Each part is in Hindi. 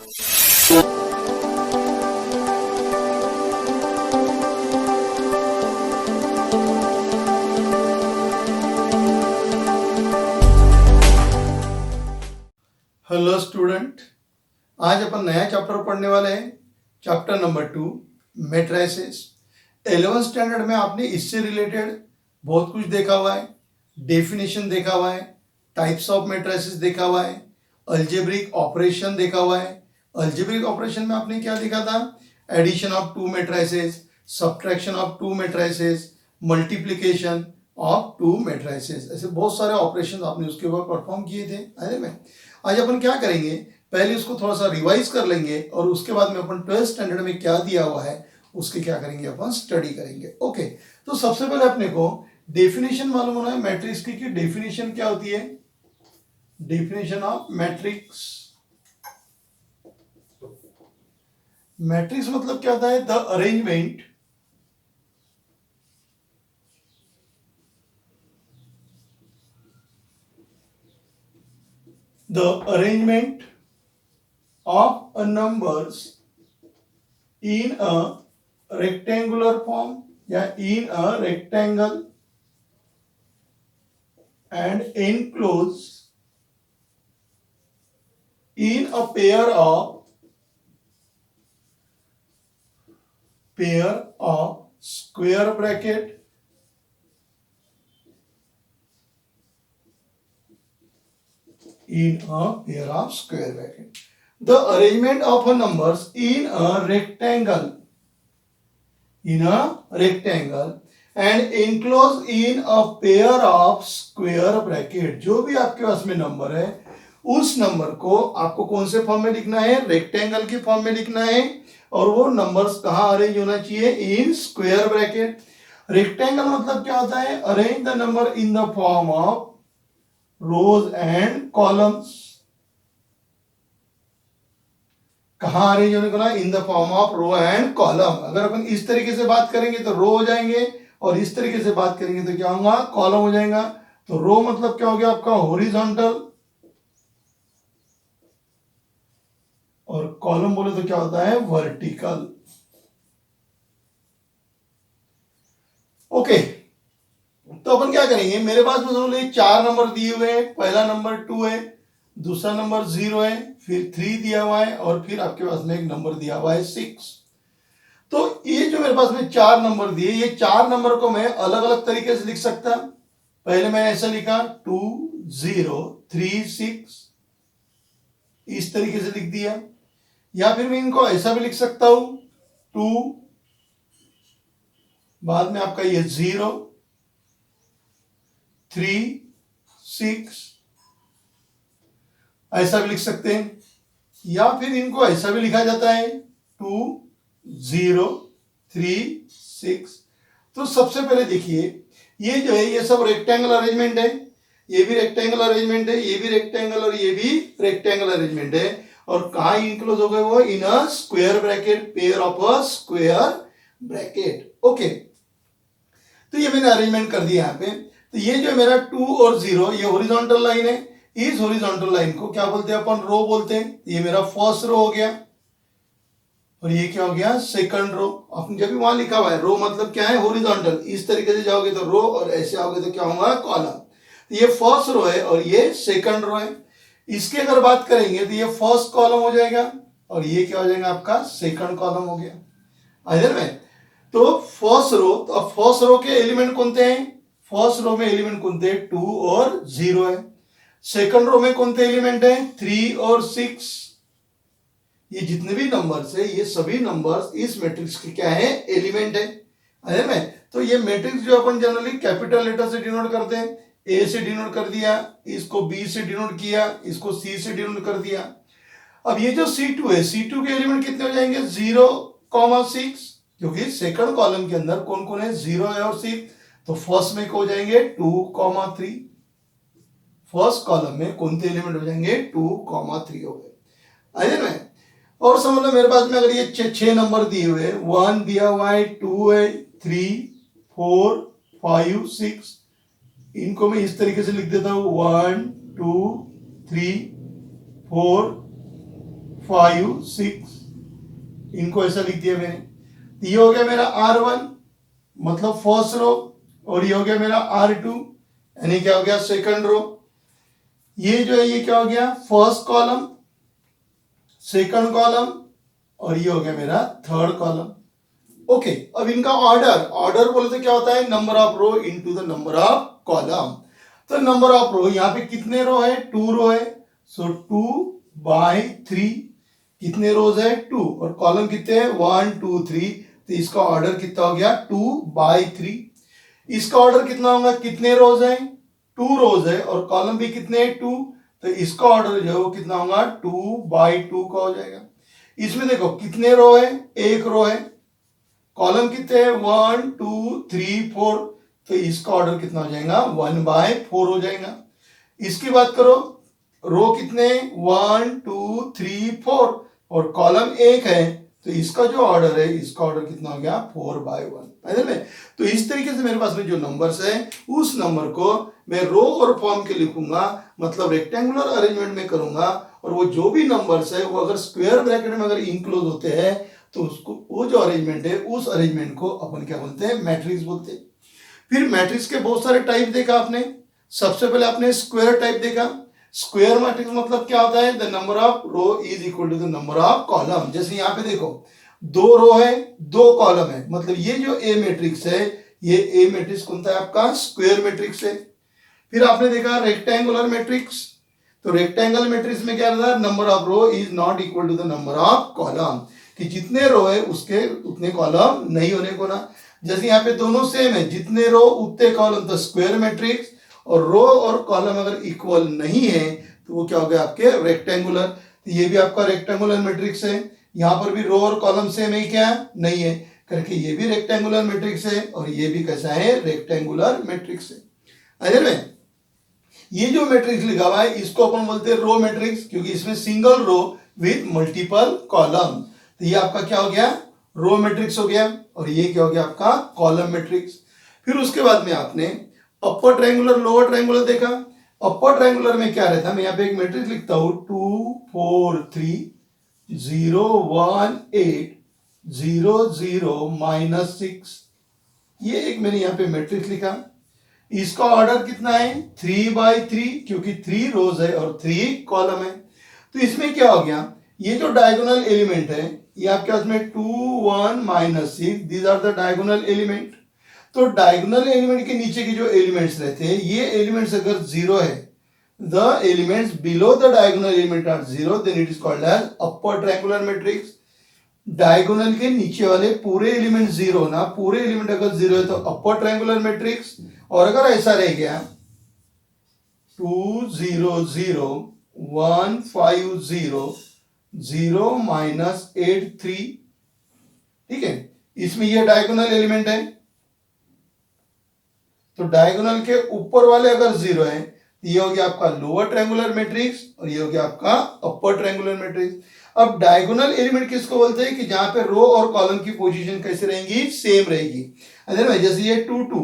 हेलो स्टूडेंट, आज अपन नया चैप्टर पढ़ने वाले हैं। Chapter number 2 matrices. 11th standard में आपने इससे रिलेटेड बहुत कुछ देखा हुआ है। डेफिनेशन देखा हुआ है, टाइप्स ऑफ मैट्रिसेस देखा हुआ है, अलजेब्रिक ऑपरेशन देखा हुआ है। अलजेब्रिक ऑपरेशन में आपने क्या देखा था? Addition of two matrices, subtraction of two matrices, multiplication of two matrices. ऐसे बहुत सारे ऑपरेशन आपने उसके ऊपर परफॉर्म किए थे। अरे में आज अपन क्या करेंगे, पहले उसको थोड़ा सा रिवाइज कर लेंगे और उसके बाद में अपन 12th स्टैंडर्ड में क्या दिया हुआ है उसके क्या करेंगे, अपन स्टडी करेंगे। ओके, तो सबसे पहले अपने को डेफिनेशन मालूम होना है मैट्रिक्स की कि डेफिनेशन क्या होती है। Definition of matrix. मैट्रिक्स मतलब क्या होता है? The arrangement of a numbers in a rectangular form या in a rectangle and enclosed in a pair of square bracket in a pair of square bracket. The arrangement of a numbers in a rectangle and enclosed in a pair of square bracket. जो भी आपके पास में नंबर है उस नंबर को आपको कौन से फॉर्म में लिखना है? रेक्टेंगल की फॉर्म में लिखना है। और वो नंबर्स कहाँ अरेंज होना चाहिए? In square bracket. रेक्टेंगल मतलब क्या होता है? Arrange the number in the form of rows and columns. कहां अरेंज होने को ना? In the form of row and column. अगर अपन इस तरीके से बात करेंगे तो रो हो जाएंगे और इस तरीके से बात करेंगे तो क्या होगा? कॉलम हो जाएगा। तो रो मतलब क्या हो गया आपका? हॉरिजॉन्टल, और कॉलम बोले तो क्या होता है? वर्टिकल। ओके, तो अपन क्या करेंगे, मेरे पास में समझ लो 4 नंबर दिए हुए हैं। पहला नंबर 2 है, दूसरा नंबर 0 है, फिर 3 दिया हुआ है और फिर आपके पास में एक नंबर दिया हुआ है 6। तो ये जो मेरे पास में 4 नंबर दिए, ये 4 नंबर को मैं अलग अलग तरीके से लिख सकता। पहले मैंने ऐसा लिखा 2 0 3 6, इस तरीके से लिख दिया। या फिर मैं इनको ऐसा भी लिख सकता हूं 2, बाद में आपका ये 0 3 6, ऐसा भी लिख सकते हैं। या फिर इनको ऐसा भी लिखा जाता है 2 0 3 6। तो सबसे पहले देखिए, ये जो है ये सब रेक्टेंगल अरेंजमेंट है, ये भी रेक्टेंगल अरेंजमेंट है, ये भी रेक्टेंगल और ये भी रेक्टेंगल अरेंजमेंट है। और कहा इनक्लोज हो गए वो? In a square bracket, pair of a square bracket. Okay, तो ये मैंने अरेंजमेंट कर दिया यहाँ पे। तो ये जो मेरा 2 और 0, ये हॉरिजॉन्टल लाइन है। इस हॉरिजॉन्टल लाइन को क्या बोलते हैं अपन? रो बोलते हैं। ये मेरा फर्स्ट रो हो गया और ये क्या हो गया? Second row. अपन जब भी वहां लिखा हुआ है रो मतलब क्या है? हॉरिजॉन्टल। इस तरीके से जाओगे तो रो और ऐसे आओगे तो क्या होगा? कॉलम। तो ये फर्स्ट रो है और ये सेकंड रो है। इसकी अगर बात करेंगे तो ये फर्स्ट कॉलम हो जाएगा और ये क्या हो जाएगा? आपका सेकंड कॉलम हो गया। इधर में तो फर्स्ट रो, तो अब फर्स्ट रो के एलिमेंट कौन थे? फर्स्ट रो में एलिमेंट कौन थे? 2 और 0 है। सेकंड रो में कौन थे एलिमेंट है? 3 और 6। ये जितने भी नंबर्स है ये सभी नंबर्स इस मैट्रिक्स के क्या है? एलिमेंट है। अरे में तो ये मैट्रिक्स जो अपन जनरली कैपिटल लेटर से डिनोट करते हैं, ए से डिनोट कर दिया, इसको बी से डिनोट किया, इसको सी से डिनोट कर दिया। अब ये जो C2 है, C2 के एलिमेंट कितने हो जाएंगे? 0,6, क्योंकि सेकंड कॉलम के अंदर कौन कौन है? 0 है और 6। तो फर्स्ट में हो जाएंगे 2,3। फर्स्ट कॉलम में कौन से एलिमेंट हो जाएंगे? 2,3 हो गए। आइए ना, और समझ लो मेरे पास में अगर ये 6 नंबर दिए हुए, 1 दिया हुआ है, 2 है, 3 4 5 6, इनको मैं इस तरीके से लिख देता हूं 1 2 3 4 5 6, इनको ऐसा लिख दिया मैंने। तो ये हो गया मेरा R1 मतलब फर्स्ट रो, और ये हो गया मेरा R2 यानी क्या हो गया सेकंड रो। ये जो है ये क्या हो गया फर्स्ट कॉलम, सेकंड कॉलम, और ये हो गया मेरा थर्ड कॉलम। ओके, अब इनका ऑर्डर, ऑर्डर बोलते क्या होता है number of row into the number of column. तो नंबर ऑफ रो यहाँ पे कितने रो है, 2 रो है, सो 2/3। कितने रोज है 2, और कॉलम कितने हैं 1 2 3, तो इसका ऑर्डर कितना हो गया 2/3। इसका ऑर्डर कितना होगा, कितने रोज है 2 रोज है, और कॉलम भी कितने हैं 2, तो इसका ऑर्डर जो है वो कितना होगा 2/2 का हो जाएगा। इसमें देखो कितने रो है, एक रो है, कॉलम कितने हैं 1 2 3 4, तो इसका ऑर्डर कितना हो जाएगा 1/4 हो जाएगा। इसकी बात करो, रो कितने 1 2 3 4, और कॉलम एक है, तो इसका जो ऑर्डर है इसका ऑर्डर कितना हो गया 4/1। समझ में? तो इस तरीके से मेरे पास में जो नंबर्स है उस नंबर को मैं रो और फॉर्म के लिखूंगा, मतलब रेक्टेंगुलर अरेंजमेंट में करूंगा, और वो जो भी नंबर्स है वो अगर स्क्वायर ब्रैकेट में अगर इंक्लोज होते हैं तो उसको, वो जो अरेंजमेंट है उस अरेंजमेंट को अपन क्या बोलते हैं मैट्रिक्स बोलते हैं। फिर मैट्रिक्स के बहुत सारे टाइप देखा आपने। सबसे पहले आपने स्क्वायर टाइप देखा। स्क्वायर मैट्रिक्स मतलब क्या होता है, the number of row is equal to the number of column. जैसे यहाँ पे देखो 2 रो है 2 कॉलम है, मतलब ये जो ए मैट्रिक्स है, ये ए मैट्रिक्स कौन सा है आपका स्क्वायर मैट्रिक्स है। फिर आपने देखा रेक्टेंगुलर मैट्रिक्स, तो रेक्टेंगल मैट्रिक्स में क्या रहता है, number of row is not equal to the number of column, कि जितने रो है उसके उतने कॉलम नहीं होने को ना। जैसे यहाँ पे दोनों सेम है, जितने रो उतने कॉलम, तो स्क्वायर मैट्रिक्स, और रो और कॉलम अगर इक्वल नहीं है तो वो क्या हो गया आपके रेक्टेंगुलर। तो ये भी आपका रेक्टेंगुलर मैट्रिक्स है। यहाँ पर भी रो और कॉलम सेम है क्या, नहीं है, करके ये भी रेक्टेंगुलर मैट्रिक्स है, और ये भी कैसा है रेक्टेंगुलर मैट्रिक्स है। अजय में ये जो मैट्रिक्स लिखा हुआ है इसको अपन बोलते हैं रो मैट्रिक्स, क्योंकि इसमें single row with multiple column. तो ये आपका क्या हो गया रो मैट्रिक्स हो गया, और ये क्या हो गया आपका कॉलम मैट्रिक्स। फिर उसके बाद में आपने अपर ट्रायंगुलर लोअर ट्रायंगुलर देखा। अपर ट्रायंगुलर में क्या रहता है, मैं यहाँ पे एक मैट्रिक्स लिखता हूं 2 4 3 0 1 8 0 0 -6। ये एक मैंने यहाँ पे मैट्रिक्स लिखा। इसका ऑर्डर कितना है 3/3, क्योंकि 3 रोज है और 3 कॉलम है। तो इसमें क्या हो गया, ये जो डायगोनल एलिमेंट है ये आपके पास में 2 1 -6, these are the diagonal element. तो डायगोनल एलिमेंट के नीचे के जो एलिमेंट्स रहते हैं, ये एलिमेंट्स अगर 0 है, the elements below the diagonal element are 0, then it is called as upper triangular matrix. Diagonal के नीचे वाले पूरे एलिमेंट 0 ना, पूरे एलिमेंट अगर 0 है तो अपर ट्रायंगुलर मैट्रिक्स। और अगर ऐसा रह गया 2 0 0 1 5 0 0 -8 3, ठीक है, इसमें ये डायगोनल एलिमेंट है। तो डायगोनल के ऊपर वाले अगर 0 है तो ये हो गया आपका लोअर ट्रायंगुलर मैट्रिक्स, और ये हो गया आपका अपर ट्रायंगुलर मैट्रिक्स। अब डायगोनल एलिमेंट किसको बोलते हैं, कि जहां पे रो और कॉलम की पोजीशन कैसे रहेंगी, सेम रहेगी। जैसे ये 2 2,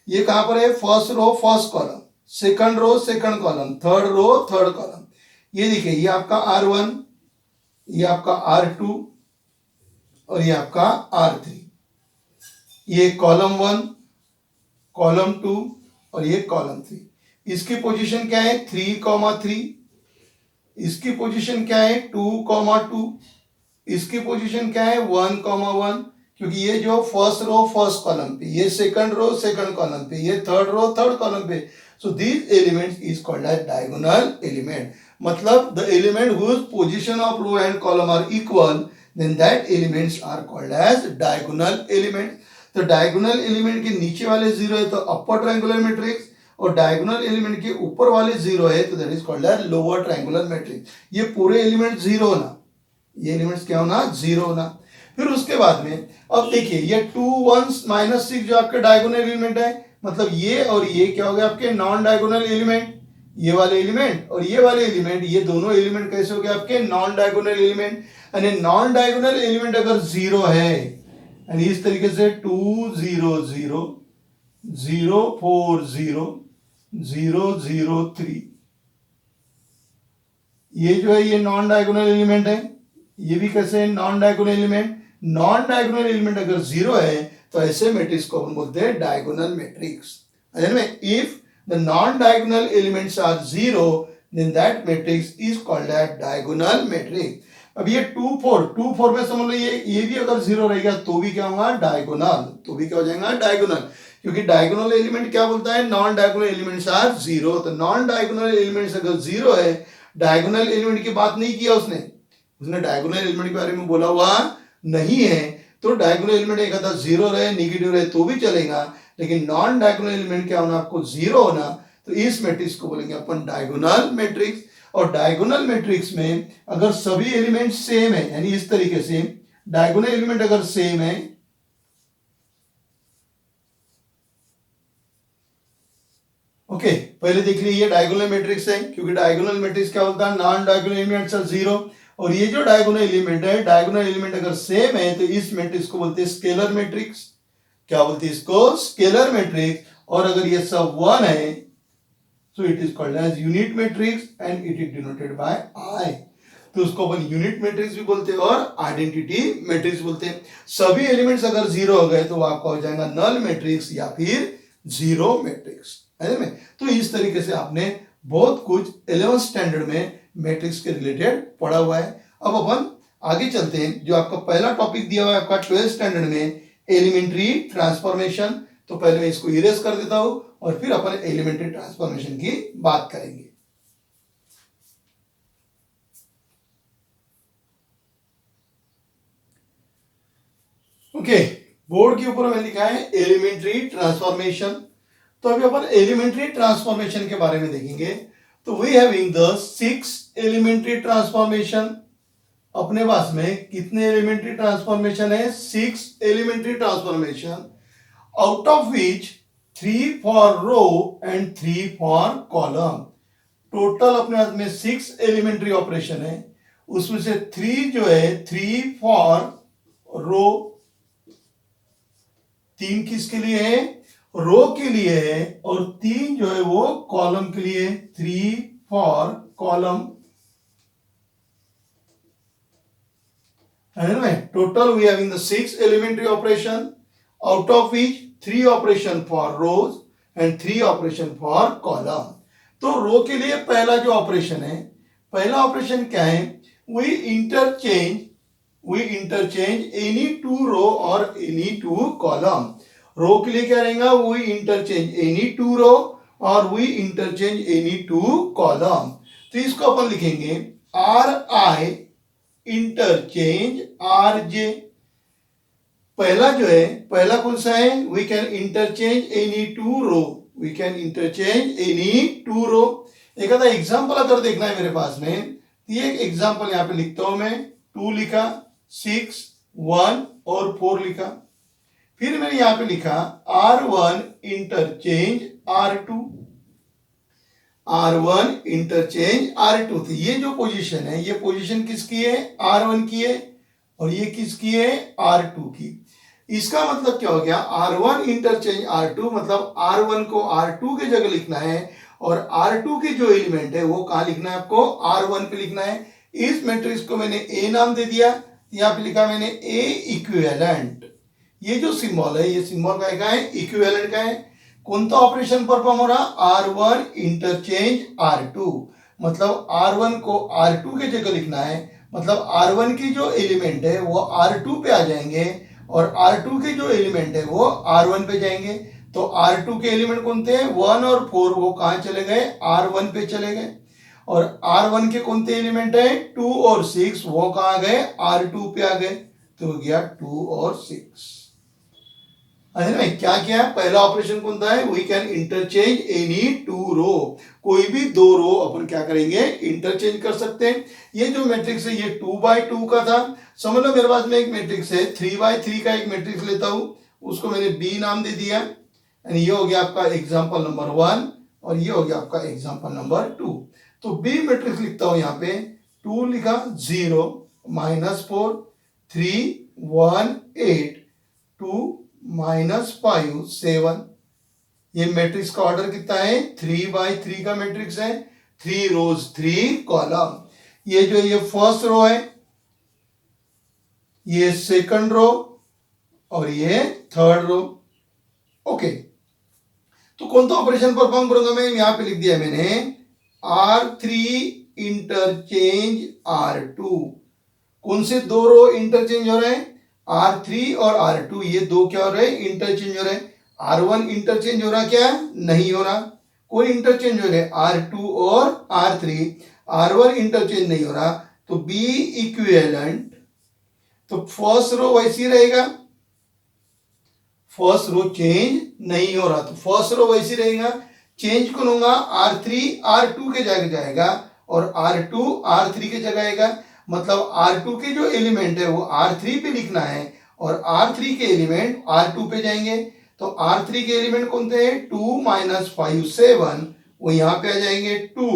ये कहां पर है, first row first column, second row second column, third row third column. ये देखिए ये आपका R1, ये आपका R2, और ये आपका R3। ये कॉलम 1, कॉलम 2, और ये कॉलम 3। इसकी पोजीशन क्या है 3,3, इसकी पोजीशन क्या है 2,2, इसकी पोजीशन क्या है 1,1, क्योंकि ये जो फर्स्ट रो फर्स्ट कॉलम पे, ये सेकंड रो सेकंड कॉलम पे, ये थर्ड रो थर्ड कॉलम पे। So these elements is called as diagonal element, मतलब the element whose position of row and column are equal, then that elements are called as diagonal element. तो डायगोनल एलिमेंट के नीचे वाले 0 है तो अपर ट्रायंगुलर मैट्रिक्स, और डायगोनल एलिमेंट के ऊपर वाले 0 है तो that is called as lower triangular matrix. ये पूरे एलिमेंट 0 होना, ये एलिमेंट्स क्या होना 0 होना। फिर उसके बाद में अब देखिए ये 2 1 -6 जो आपके डायगोनल एलिमेंट है, मतलब ये और ये क्या हो गया आपके नॉन डायगोनल एलिमेंट। ये वाले एलिमेंट और ये वाले एलिमेंट, ये दोनों एलिमेंट कैसे हो गए आपके नॉन डायगोनल एलिमेंट। यानी नॉन डायगोनल एलिमेंट अगर 0 है, यानी इस तरीके से 2 0 0 0 4 0 0 0 3, ये जो है ये नॉन डायगोनल एलिमेंट है, ये भी कैसे non diagonal element. Non diagonal element अगर जीरो है तो ऐसे मैट्रिक्स को अपन बोलते हैं diagonal matrix. If the non diagonal elements are zero then that matrix is called as diagonal matrix. अब ये 2 4 में समझ लो ये भी अगर जीरो रहेगा तो भी क्या होगा डायगोनल, तो भी क्या हो जाएगा डायगोनल, क्योंकि डायगोनल एलिमेंट क्या बोलता है non diagonal elements are zero. तो नॉन डायगोनल एलिमेंट्स अगर जीरो है, डायगोनल एलिमेंट की बात नहीं किया उसने डायगोनल एलिमेंट के बारे में बोला हुआ नहीं है। तो डायगोनल एलिमेंट एक आधा जीरो रहे नेगेटिव रहे तो भी चलेगा, लेकिन नॉन डायगोनल एलिमेंट क्या होना आपको जीरो होना। तो इस मैट्रिक्स को बोलेंगे अपन डायगोनल मैट्रिक्स। और डायगोनल मैट्रिक्स में अगर सभी एलिमेंट सेम है, यानी इस तरीके से डायगोनल एलिमेंट अगर सेम है, ओके पहले देख लीजिए डायगोनल मैट्रिक्स है, क्योंकि डायगोनल मैट्रिक्स क्या बोलता है non diagonal elements are zero. और ये जो डायगोनल एलिमेंट है, डायगोनल एलिमेंट अगर सेम है तो इस मैट्रिक्स को बोलते हैं स्केलर मैट्रिक्स। क्या बोलते हैं इसको? Scalar matrix. और अगर ये सब वन है तो it is called as unit matrix and it is denoted by I. तो उसको अपन यूनिट मैट्रिक्स भी बोलते हैं और आइडेंटिटी मैट्रिक्स बोलते हैं। सभी एलिमेंट्स अगर जीरो हो गए तो आपका हो जाएगा नल मैट्रिक्स या फिर जीरो मैट्रिक्स, है ना। तो इस तरीके से आपने बहुत कुछ 11th स्टैंडर्ड में मैट्रिक्स के रिलेटेड पढ़ा हुआ है। अब अपन आगे चलते हैं। जो आपका पहला टॉपिक दिया हुआ है आपका 12th स्टैंडर्ड में एलिमेंट्री ट्रांसफॉर्मेशन। तो पहले मैं इसको इरेज कर देता हूं और फिर अपन एलिमेंट्री ट्रांसफॉर्मेशन की बात करेंगे। ओके, बोर्ड के ऊपर मैंने लिखा है एलिमेंट्री ट्रांसफॉर्मेशन। तो अभी अपन एलिमेंट्री ट्रांसफॉर्मेशन के बारे में देखेंगे। तो we having the 6 elementary transformation. अपने पास में कितने एलिमेंट्री ट्रांसफॉर्मेशन है? 6 elementary transformation, out of which 3 for row and 3 for column. Total अपने पास में 6 एलिमेंट्री ऑपरेशन है, उसमें से 3 जो है 3 फॉर रो, 3 किसके लिए है? रो के लिए है, और 3 जो है वो कॉलम के लिए, 3 for column. Total we having the 6 elementary operation, out of which 3 operation for rows and 3 operation for column. तो रो के लिए पहला जो ऑपरेशन है, पहला ऑपरेशन क्या है? वी इंटरचेंज एनी 2 रो और एनी 2 कॉलम। रो के लिए क्या रहेगा? वी इंटरचेंज एनी 2 रो और वी इंटरचेंज एनी 2 कॉलम। तो इसको अपन लिखेंगे R I interchange R J. पहला जो है, पहला कौन सा है? We can interchange any 2 row, we can interchange any 2 row. एक आधा एग्जाम्पल अगर देखना है मेरे पास में, ये एक एग्जाम्पल यहां पे लिखता हूं मैं। 2 लिखा, 6, 1 और 4 लिखा। फिर मैंने यहां पे लिखा R1 interchange R2, R1 interchange R2। तो ये जो पोजीशन है, ये पोजीशन किसकी है? R1 की है, और ये किसकी है? R2 की। इसका मतलब क्या हो गया? R1 इंटरचेंज R2 मतलब R1 को R2 के जगह लिखना है, और R2 के जो एलिमेंट है वो कहां लिखना है आपको? R1 पे लिखना है। इस मैट्रिक्स को मैंने A नाम दे दिया, यहां पे लिखा मैंने A इक्विवेलेंट। ये जो सिंबल है, ये सिंबल का है? इक्विवेलेंट का है। कौन सा ऑपरेशन परफॉर्म हो रहा? R1 इंटरचेंज R2, मतलब R1 को R2 के जगह लिखना है, मतलब R1 की जो एलिमेंट है वो R2 पे आ जाएंगे, और R2 के जो एलिमेंट है वो R1 पे जाएंगे। तो R2 के एलिमेंट कौन थे? 1 और 4, वो कहां चले गए? R1 पे चले गए। और R1 के कौन से एलिमेंट है? 2 और 6, वो कहां गए? R2 पे आ गए। तो हो गया 2 और 6। क्या क्या? पहला ऑपरेशन कौन सा है? वी कैन इंटरचेंज एनी 2 रो, कोई भी 2 रो अपन क्या करेंगे? इंटरचेंज कर सकते हैं। ये जो मैट्रिक्स है ये 2 बाय 2 का था। समझ लो मेरे पास में एक मैट्रिक्स है 3 बाय 3 का, एक मैट्रिक्स लेता हूं, उसको मैंने बी नाम दे दिया। ये हो गया आपका एग्जाम्पल नंबर 1 और ये हो गया आपका एग्जाम्पल नंबर 2। तो बी मैट्रिक्स लिखता हूं यहां पे। 2 लिखा, 0 -4 3 1 8 2 -5 7। ये मैट्रिक्स का ऑर्डर कितना है? 3 बाय 3 का मैट्रिक्स है, 3 रोज 3 कॉलम। ये जो ये फर्स्ट रो है, ये सेकंड रो और ये थर्ड रो। ओके, तो कौन सा ऑपरेशन परफॉर्म करूंगा मैं? यहां पे लिख दिया मैंने R3 इंटरचेंज R2। कौन से दो रो इंटरचेंज हो रहे हैं? R3 और R2, ये दो क्या हो रहे हैं? इंटरचेंज हो रहे हैं। R1 इंटरचेंज हो रहा क्या? नहीं हो रहा। कोई इंटरचेंज हो रहे हैं R2 और R3, R1 इंटरचेंज नहीं हो रहा। तो बी इक्विवेलेंट, तो फर्स्ट रो वैसी रहेगा, फर्स्ट रो चेंज नहीं हो रहा, तो फर्स्ट रो वैसी रहेगा। चेंज कौन होगा? R3 R2 के जगह जाएगा और R2 R3 के जगह आएगा। मतलब R2 के जो एलिमेंट है वो R3 पे लिखना है और R3 के एलिमेंट R2 पे जाएंगे। तो R3 के एलिमेंट कौन थे? 2 - 5 7, वो यहां पे आ जाएंगे 2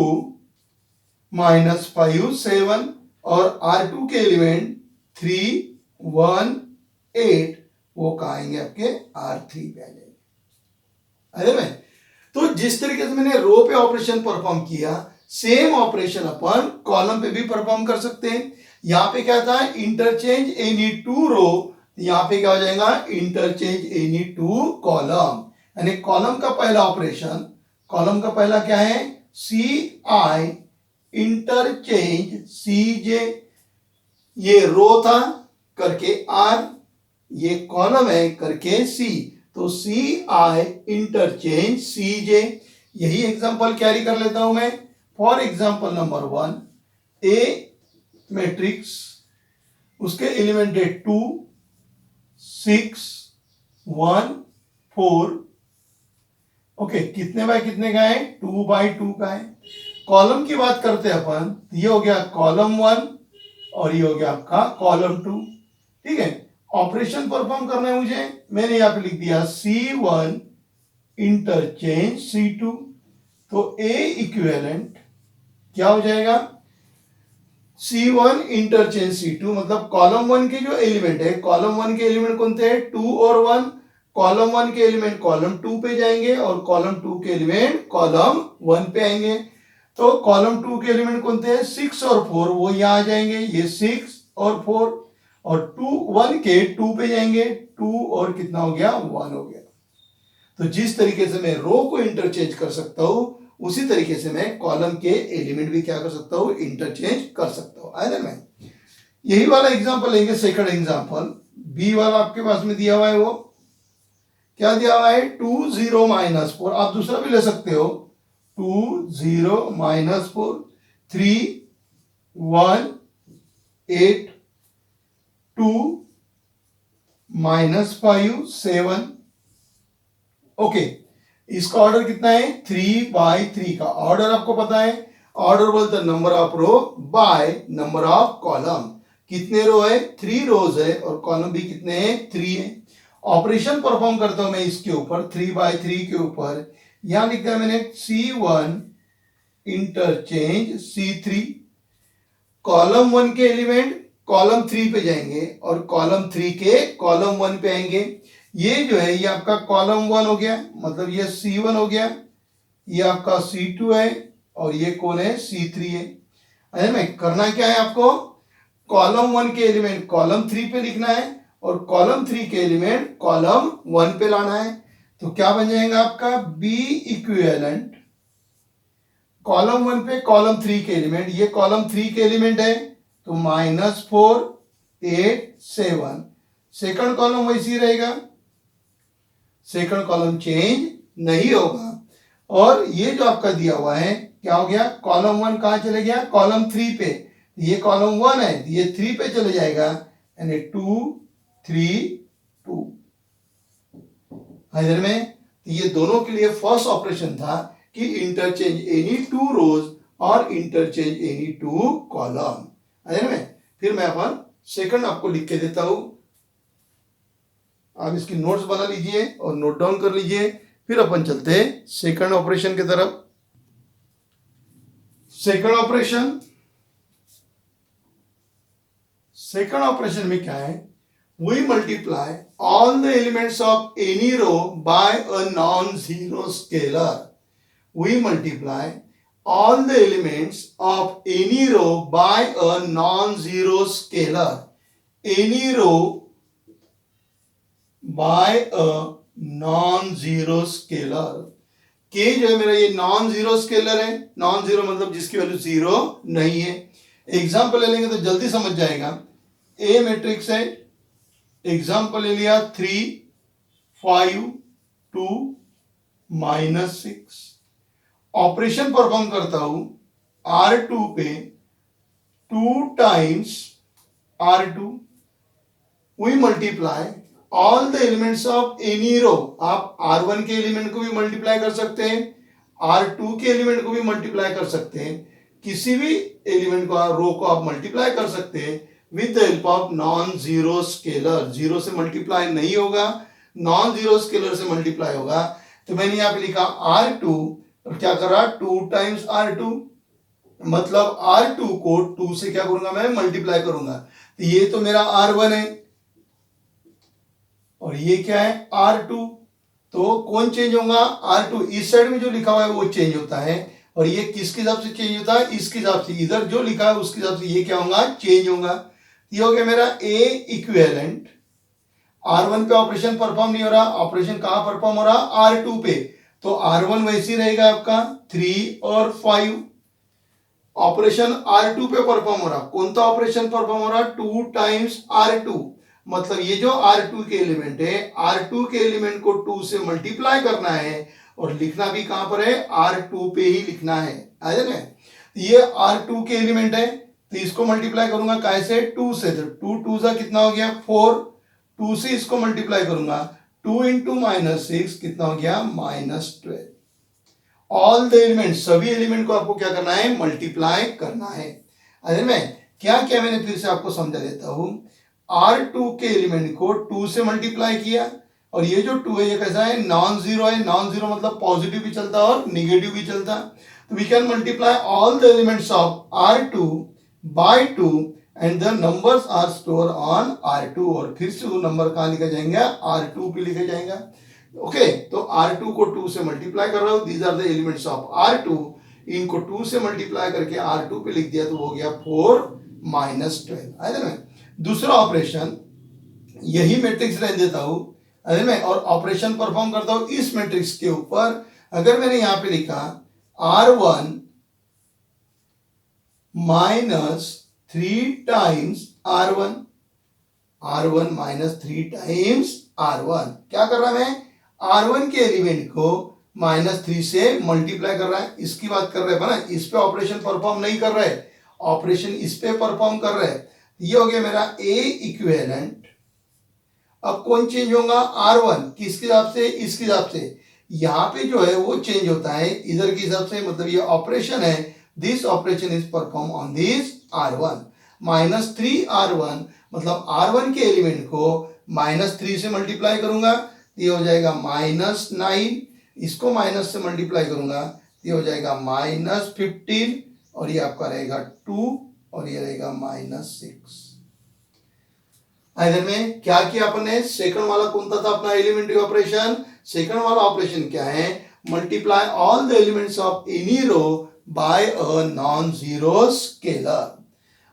- 5 7, और R2 के एलिमेंट 3 1 8, वो कहा आएंगे? आपके R3 पे आ जाएंगे। अरे में तो जिस तरीके से मैंने रो पे ऑपरेशन परफॉर्म किया, सेम ऑपरेशन अपन कॉलम पे भी परफॉर्म कर सकते हैं। यहां पे क्या था? इंटरचेंज एनी टू रो, यहां पे क्या हो जाएगा? Interchange any two column. यानी कॉलम का पहला ऑपरेशन, कॉलम का पहला क्या है? CI इंटरचेंज CJ, ये रो था करके R, ये कॉलम है करके C, तो CI इंटरचेंज CJ। यही एग्जांपल कैरी कर लेता हूं मैं। For example number 1, A matrix, उसके एलिमेंट है 2 6 1 4। ओके, कितने बाय कितने का है? 2 बाय 2 का है। कॉलम की बात करते हैं अपन, ये हो गया कॉलम 1 और ये हो गया आपका कॉलम 2। ठीक है, ऑपरेशन परफॉर्म करना है मुझे, मैंने यहां पे लिख दिया C1 इंटरचेंज C2। तो A इक्विवेलेंट क्या हो जाएगा? C1 इंटरचेंज C2, मतलब कॉलम 1 के जो एलिमेंट है, कॉलम 1 के एलिमेंट कौन थे? 2 और 1। कॉलम 1 के एलिमेंट कॉलम 2 पे जाएंगे और कॉलम 2 के एलिमेंट कॉलम 1 पे आएंगे। तो कॉलम 2 के एलिमेंट कौन थे? 6 और 4, वो यहां आ जाएंगे, ये 6 और 4, और 2 1 के 2 पे जाएंगे, 2 और कितना हो गया? 1 हो गया। तो जिस तरीके से मैं रो को इंटरचेंज कर सकता हूं, उसी तरीके से मैं कॉलम के एलिमेंट भी क्या कर सकता हूं? इंटरचेंज कर सकता हूं। आया ना? मैं यही वाला एग्जांपल लेंगे, सेकंड एग्जांपल। बी वाला आपके पास में दिया हुआ है, वो क्या दिया हुआ है? 2 0 - 4। आप दूसरा भी ले सकते हो, 2 0 - 4 3 1 8 2 -5 7। ओके, इसका ऑर्डर कितना है? 3 बाय 3 का ऑर्डर आपको पता है। ऑर्डर बोलते number of row by number of column. कितने रो है? 3 रोज है, और कॉलम भी कितने हैं? 3 है। ऑपरेशन परफॉर्म करता हूं मैं इसके ऊपर, 3 बाय 3 के ऊपर। यहां लिख दिया मैंने C1 इंटरचेंज C3। कॉलम 1 के एलिमेंट कॉलम 3 पे जाएंगे और कॉलम 3 के कॉलम 1 पे आएंगे। ये जो है ये आपका कॉलम 1 हो गया, मतलब ये C1 हो गया, ये आपका C2 है, और ये कौन है? C3 है। अरे में करना क्या है आपको? कॉलम 1 के एलिमेंट कॉलम 3 पे लिखना है और कॉलम 3 के एलिमेंट कॉलम 1 पे लाना है। तो क्या बन जाएगा आपका? B इक्विवेलेंट कॉलम 1 पे कॉलम 3 के एलिमेंट, ये कॉलम 3 के एलिमेंट है, तो -4 8 7। सेकंड कॉलम वैसी रहेगा, सेकंड कॉलम चेंज नहीं होगा। और ये जो आपका दिया हुआ है क्या हो गया? कॉलम 1 कहां चले गया? कॉलम 3 पे। ये कॉलम 1 है, ये 3 पे चले जाएगा, यानी 2 3 2। इधर में ये दोनों के लिए फर्स्ट ऑपरेशन था कि इंटरचेंज एनी 2 रोज और इंटरचेंज एनी 2 कॉलम। इधर में फिर मैं अपन सेकंड आपको लिख के देता हूं, आप इसकी नोट्स बना लीजिए और नोट डाउन कर लीजिए। फिर अपन चलते हैं सेकंड ऑपरेशन की तरफ। सेकंड ऑपरेशन, सेकंड ऑपरेशन में क्या है? We multiply all the elements of any row by a non zero scalar. We multiply all the elements of any row by a non-zero scalar। Any row by a non zero scalar. के जो है मेरा ये नॉन जीरो स्केलर है, नॉन जीरो मतलब जिसकी वैल्यू जीरो नहीं है। एग्जांपल ले लेंगे तो जल्दी समझ जाएगा। ए मैट्रिक्स है, एग्जांपल ले लिया 3 5 2 -6। ऑपरेशन परफॉर्म करता हूं R2 पे 2 times R2, we multiply all the elements of any row. आप R1 के एलिमेंट को भी मल्टीप्लाई कर सकते हैं, R2 के एलिमेंट को भी मल्टीप्लाई कर सकते हैं, किसी भी एलिमेंट को रो को आप मल्टीप्लाई कर सकते हैं with the help of non zero scalar. Zero से मल्टीप्लाई नहीं होगा, नॉन जीरो स्केलर से मल्टीप्लाई होगा। तो मैंने यहां पे लिखा R2 और क्या कर रहा 2 टाइम्स R2, मतलब R2 को 2 से क्या करूंगा मैं मल्टीप्लाई करूंगा। तो ये तो मेरा R1 है और ये क्या है R2। तो कौन चेंज होगा R2, इस साइड में जो लिखा हुआ है वो चेंज होता है और ये किसके हिसाब से चेंज होता है, इसके हिसाब से। इधर जो लिखा है उसके हिसाब से ये क्या होगा चेंज होगा। ये हो गया मेरा A इक्विवेलेंट। R1 पे ऑपरेशन परफॉर्म नहीं हो रहा, ऑपरेशन कहां परफॉर्म हो रहा R2 पे, तो R1 वैसे ही रहेगा आपका 3 और 5। ऑपरेशन R2 पे परफॉर्म हो रहा, कौन सा ऑपरेशन परफॉर्म हो रहा 2 टाइम्स R2, मतलब ये जो R2 के एलिमेंट है, R2 के एलिमेंट को 2 से मल्टीप्लाई करना है और लिखना भी कहां पर है R2 पे ही लिखना है। आया ना, ये R2 के एलिमेंट है तो इसको मल्टीप्लाई करूंगा कैसे 2 से, तो 2 2 सा कितना हो गया 4, 2 से इसको मल्टीप्लाई करूंगा 2 इंटू -6 कितना हो गया -12। ऑल द एलिमेंट, सभी एलिमेंट को आपको क्या करना है मल्टीप्लाई करना है। अरे मैं क्या क्या मैंने फिर से आपको समझा देता हूं। R2 के एलिमेंट को 2 से मल्टीप्लाई किया और ये जो 2 है ये कैसा है नॉन जीरो है, नॉन जीरो मतलब पॉजिटिव भी चलता और निगेटिव भी चलता। तो we can multiply all the elements of R2 by 2 and the numbers are store on R2, और फिर से वो नंबर कहां लिखा जाएंगे R2 पे लिखा जाएगा। ओके, तो R2 को 2 से मल्टीप्लाई कर रहा हूं, these are the elements of R2, इनको 2 से मल्टीप्लाई करके R2 पे लिख दिया तो हो गया 4 -12। है ना। दूसरा ऑपरेशन यही मैट्रिक्स रहने देता हूं, है ना, और ऑपरेशन परफॉर्म करता हूं इस मैट्रिक्स के ऊपर। अगर मैंने यहां पे लिखा R1 -3 times R1, R1 -3 times R1, क्या कर रहा मैं R1 के एलिमेंट को -3 से मल्टीप्लाई कर रहा है, इसकी बात कर रहे हैं ना, इस पे ऑपरेशन परफॉर्म नहीं कर रहे, ऑपरेशन इस पे परफॉर्म कर रहे हैं। ये हो गया मेरा A इक्विवेलेंट। अब कौन चेंज होगा R1, किसके हिसाब से, इसके हिसाब से। यहां पे जो है वो चेंज होता है इधर के हिसाब से, मतलब ये ऑपरेशन है, this operation is perform on this R1। -3 R1 मतलब R1 के एलिमेंट को -3 से मल्टीप्लाई करूंगा, ये हो जाएगा -9, इसको माइनस से मल्टीप्लाई करूंगा ये हो जाएगा -15 और ये आपका रहेगा 2 और ये रहेगा -6। इधर में क्या किया अपने, सेकंड वाला कौन सा था अपना एलिमेंट्री ऑपरेशन। सेकंड वाला ऑपरेशन क्या है, multiply all the elements of any row by a non zero scalar.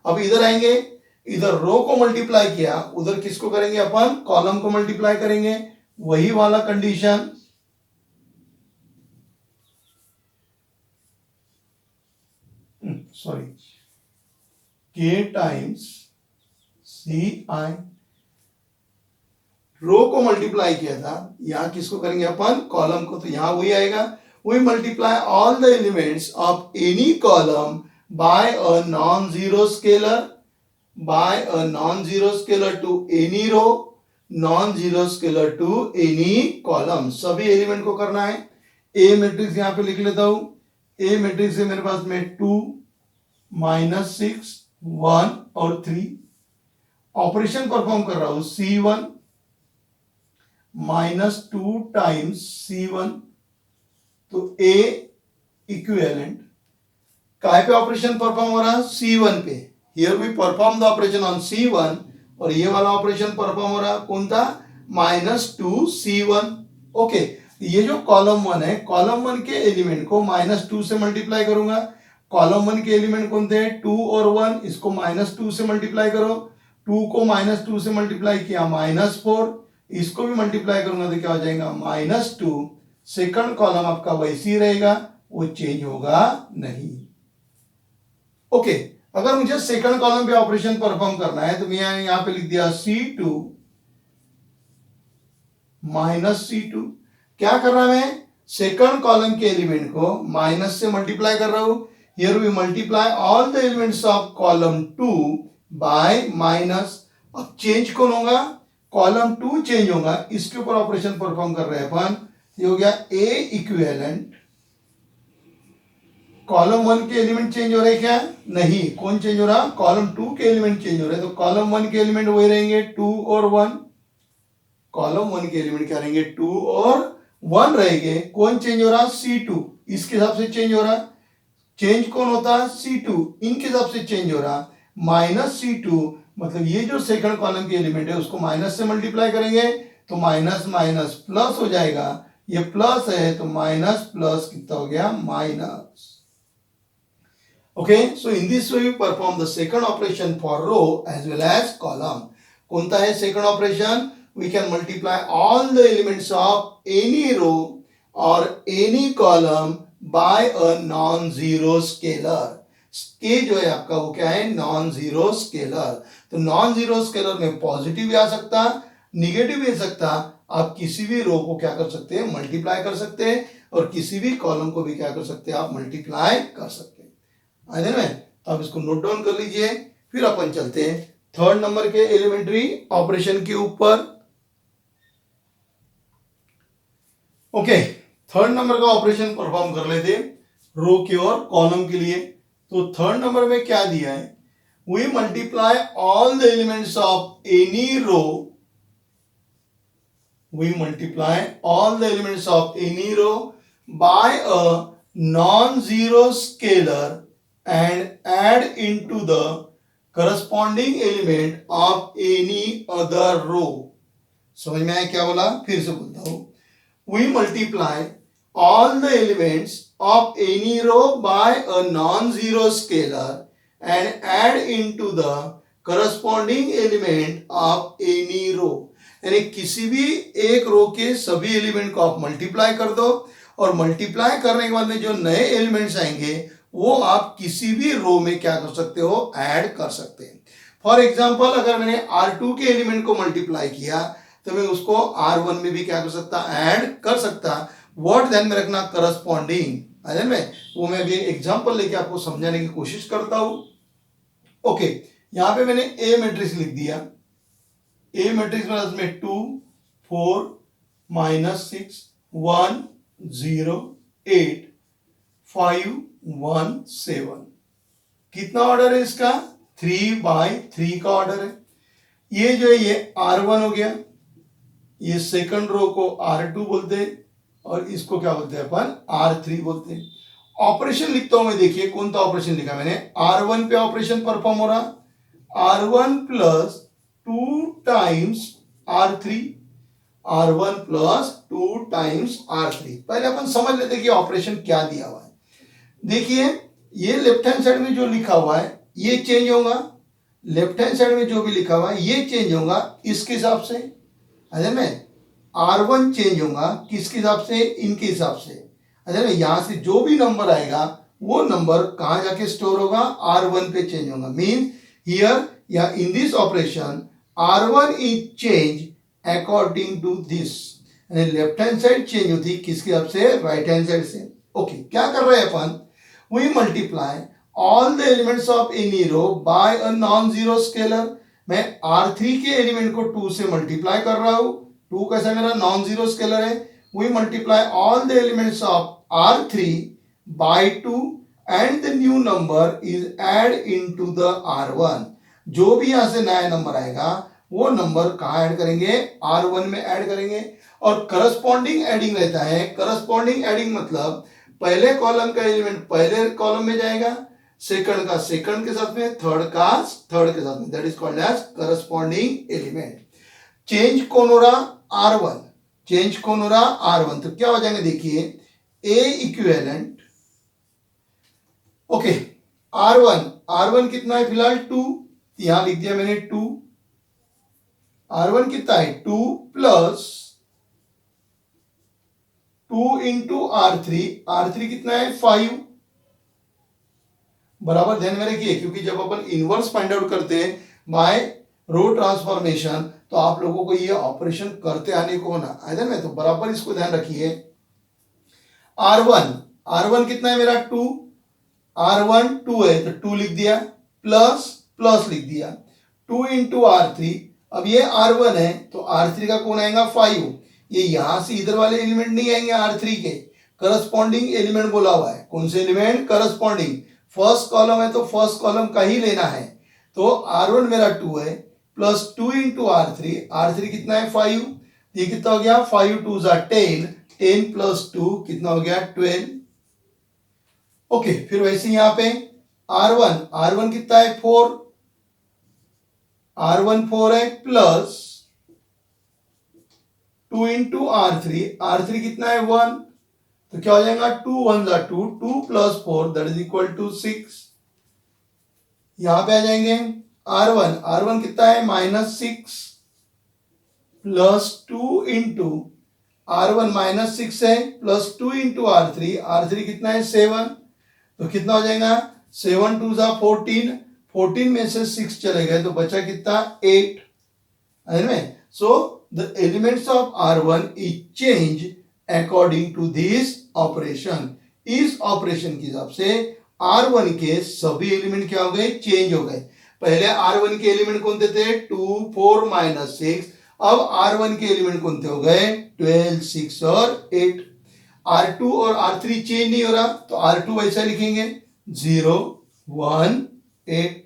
अब इधर आएंगे, इधर रो को मल्टीप्लाई किया, उधर किसको करेंगे अपन, कॉलम को मल्टीप्लाई करेंगे, वही वाला condition. Sorry, k times CI, रो को मल्टीप्लाई किया था, यहां किसको करेंगे अपन, कॉलम को, तो यहां वही आएगा, we multiply all the elements of any column by a non zero scalar, by a non zero scalar to any row, non zero scalar to any column. सभी एलिमेंट को करना है। ए मैट्रिक्स यहां पे लिख लेता हूं, ए मैट्रिक्स है मेरे पास में 2 -6 1 और 3। ऑपरेशन परफॉर्म कर रहा हूं C1 -2 टाइम्स C1, तो A इक्विवेलेंट काय पे ऑपरेशन परफॉर्म हो रहा है C1 पे, here we perform the operation on C1 और ये वाला ऑपरेशन परफॉर्म हो रहा है कौन था -2 C1। ओके, ये जो कॉलम 1 है, कॉलम 1 के एलिमेंट को -2 से मल्टीप्लाई करूंगा। कॉलम 1 के एलिमेंट कौन थे 2 और 1, इसको -2 से मल्टीप्लाई करो, 2 को -2 से मल्टीप्लाई किया -4, इसको भी मल्टीप्लाई करूंगा तो क्या हो जाएगा -2। सेकंड कॉलम आपका वैसे ही रहेगा, वो चेंज होगा नहीं। ओके, अगर मुझे सेकंड कॉलम पे ऑपरेशन परफॉर्म करना है तो मैं यहां पे लिख दिया C2 -C2। क्या कर रहा है, मैं सेकंड कॉलम के एलिमेंट को माइनस से मल्टीप्लाई कर रहा हूं। Here we multiply all the elements of column 2 by minus. अब चेंज कौन होगा, कॉलम 2 चेंज होगा, इसके ऊपर ऑपरेशन परफॉर्म कर रहे हैं अपन। ये हो गया A इक्विवेलेंट। कॉलम 1 के एलिमेंट चेंज हो रहे क्या, नहीं, कौन चेंज हो रहा, कॉलम 2 के एलिमेंट चेंज हो रहे हैं। तो कॉलम 1 के एलिमेंट वही रहेंगे 2 और 1। कॉलम 1 के एलिमेंट क्या रहेंगे 2 और 1 रहेंगे। कौन चेंज हो रहा, C2, इसके हिसाब से चेंज हो रहा। चेंज कौन होता है, C2, इनके हिसाब से चेंज हो रहा। -C2 मतलब ये जो सेकंड कॉलम के एलिमेंट है उसको माइनस से मल्टीप्लाई करेंगे तो माइनस माइनस प्लस हो जाएगा। ये प्लस है तो माइनस प्लस कितना हो गया, minus. Okay, so in this way we perform the second operation for row as well as column. कोणता है second operation, we can multiply all the elements of any row और any column by a non zero scalar. के जो है आपका वो क्या है, नॉन जीरो स्केलर। तो नॉन जीरो स्केलर में पॉजिटिव भी आ सकता, निगेटिव भी आ सकता। आप किसी भी रो को क्या कर सकते हैं, मल्टीप्लाई कर सकते हैं, और किसी भी कॉलम को भी क्या कर सकते हैं, आप मल्टीप्लाई कर सकते हैं। आए में तो आप इसको नोट डाउन कर लीजिए। फिर अपन चलते हैं थर्ड नंबर के एलिमेंट्री ऑपरेशन के ऊपर। ओके, थर्ड नंबर का ऑपरेशन परफॉर्म कर लेते रो के और कॉलम के लिए। तो थर्ड नंबर में क्या दिया है, we multiply all the elements of any row, we multiply all the elements of any row by a non zero scalar and add into the corresponding element of any other row। समझ में आया क्या बोला, फिर से बोलता हूं। We multiply all the elements of any row by a non-zero scalar and add into the corresponding element of any row। यानी किसी भी एक रो के सभी एलिमेंट को आप मल्टीप्लाई कर दो, और मल्टीप्लाई करने के बाद में जो नए एलिमेंट्स आएंगे वो आप किसी भी रो में क्या कर सकते हो, ऐड कर सकते हैं। फॉर एग्जाम्पल अगर मैंने R2 के एलिमेंट को मल्टीप्लाई किया तो मैं उसको R1 में भी क्या कर सकता, ऐड कर सकता। वर्ड ध्यान में रखना, करस्पॉन्डिंग। है में वो मैं अभी एग्जाम्पल लेके आपको समझाने की कोशिश करता हूं। ओके, यहां पे मैंने ए मैट्रिक्स लिख दिया। ए मैट्रिक्स में 2 4 -6 1 0 8 5 1 7। कितना ऑर्डर है इसका, 3/3 का ऑर्डर है। ये जो है ये R1 हो गया, ये सेकंड रो को R2 बोलते हैं, और इसको क्या बोलते हैं अपन, R3 बोलते हैं। ऑपरेशन लिखता हूं मैं, देखिए कौन सा ऑपरेशन लिखा मैंने, R1 पे ऑपरेशन परफॉर्म हो रहा, R1 + 2 times R3, R1 + 2 times R3। पहले अपन समझ लेते हैं कि ऑपरेशन क्या दिया हुआ है। देखिए ये लेफ्ट हैंड साइड में जो लिखा हुआ है ये चेंज होगा, लेफ्ट हैंड साइड में जो भी लिखा हुआ है ये चेंज होगा इसके हिसाब से। अरे में R1 चेंज होगा किसके हिसाब से, इनके हिसाब से। अरे में यहां से जो भी नंबर आएगा वो नंबर कहां जाके स्टोर होगा, R1 पे चेंज होगा। मीन हियर या in this operation R1 is change according to this. Left hand side change होती किसके हिसाब से, राइट हैंड साइड से। ओके, क्या कर रहे हैं अपन, we multiply all the elements of any row by a non-zero scalar। मैं R3 के एलिमेंट को 2 से मल्टीप्लाई कर रहा हूं, 2 कैसा मेरा नॉन जीरो स्केलर है। we multiply all the elements of R3 by 2 and the new number is add into the R1। जो भी यहां से नया नंबर आएगा वो नंबर कहां ऐड करेंगे, R1 में ऐड करेंगे। और करस्पॉन्डिंग एडिंग रहता है। करस्पॉन्डिंग एडिंग मतलब पहले कॉलम का एलिमेंट पहले कॉलम में जाएगा, सेकंड का सेकंड के साथ में, थर्ड का थर्ड के साथ में। That is called as corresponding element. Change कौन हो रहा, R1, चेंज कौन हो रहा, R1। तो क्या हो जाएंगे, देखिए A इक्विवेलेंट। ओके, R1 कितना है फिलहाल 2, यहां लिख दिया मैंने 2। R1 कितना है 2 प्लस 2 इंटू R3, R3 कितना है 5, बराबर ध्यान में रखिए, क्योंकि जब अपन इनवर्स फाइंड आउट करते हैं बाय रो ट्रांसफॉर्मेशन तो आप लोगों को ये ऑपरेशन करते आने को ना आए में, तो बराबर इसको ध्यान रखिए। R1 कितना है मेरा 2, R1 2 है तो 2 लिख दिया, प्लस प्लस लिख दिया, 2 इंटू R3, अब ये R1 है तो R3 का कौन आएगा 5, ये यहां से इधर वाले एलिमेंट नहीं आएंगे, R3 के करस्पॉन्डिंग एलिमेंट बोला हुआ है, कौन से एलिमेंट करस्पॉन्डिंग, फर्स्ट कॉलम है तो फर्स्ट कॉलम का ही लेना है, तो R1 मेरा 2 है प्लस 2 इंटू R3 कितना है 5, ये कितना हो गया 5 2 जा 10, 10 प्लस 2 कितना हो गया 12। ओके, फिर वैसे यहां पे R1 कितना है 4, R1 4 है प्लस 2 इंटू R3 कितना है 1, तो क्या हो जाएगा 2 1 जा 2, 2 plus 4 that is equal to 6। यहां पे आ जाएंगे R1 कितना है -6 प्लस 2 इंटू R1 -6 है प्लस 2 इंटू R3 कितना है 7, तो कितना हो जाएगा 7 2 जा 14, 14 में से 6 चले गए तो बचा कितना 8 है में। So the elements of R1 is change according to this operation, इस ऑपरेशन के हिसाब से R1 के सभी एलिमेंट क्या हो गए चेंज हो गए। पहले R1 के एलिमेंट कौन थे 2 4 -6, अब R1 के एलिमेंट कौन थे हो गए 12 6 और 8। R2 और R3 चेंज नहीं हो रहा तो R2 वैसा लिखेंगे 0 1 8,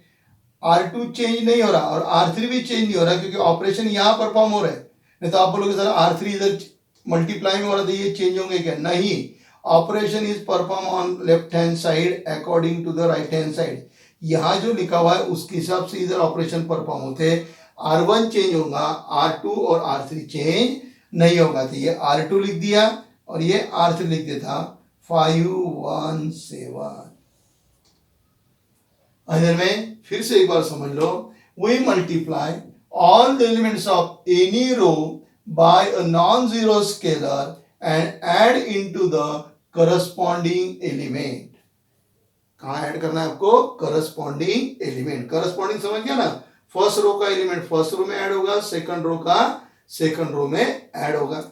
R2 चेंज नहीं हो रहा और R3 भी चेंज नहीं हो रहा क्योंकि ऑपरेशन यहां परफॉर्म हो रहा है। नहीं तो आप बोलोगे सर R3 इधर मल्टीप्लाई में हो रहा था ये चेंज होंगे क्या, नहीं, operation is perform on left hand side according to the right hand side, यहां जो लिखा हुआ है उसके हिसाब से इधर ऑपरेशन परफॉर्म होते। R1 चेंज होगा, R2 और R3 चेंज नहीं होगा, तो ये R2 लिख दिया और ये R3 लिख देता 5 1 7। अंदर में फिर से एक बार समझ लो, we multiply all the elements of any row by a non-zero scalar and add into the corresponding element। कहाँ ऐड करना है आपको, करस्पॉन्डिंग एलिमेंट, करस्पॉन्डिंग समझ गया ना, फर्स्ट रो का एलिमेंट फर्स्ट रो में ऐड होगा, सेकंड रो का सेकंड रो में ऐड होगा।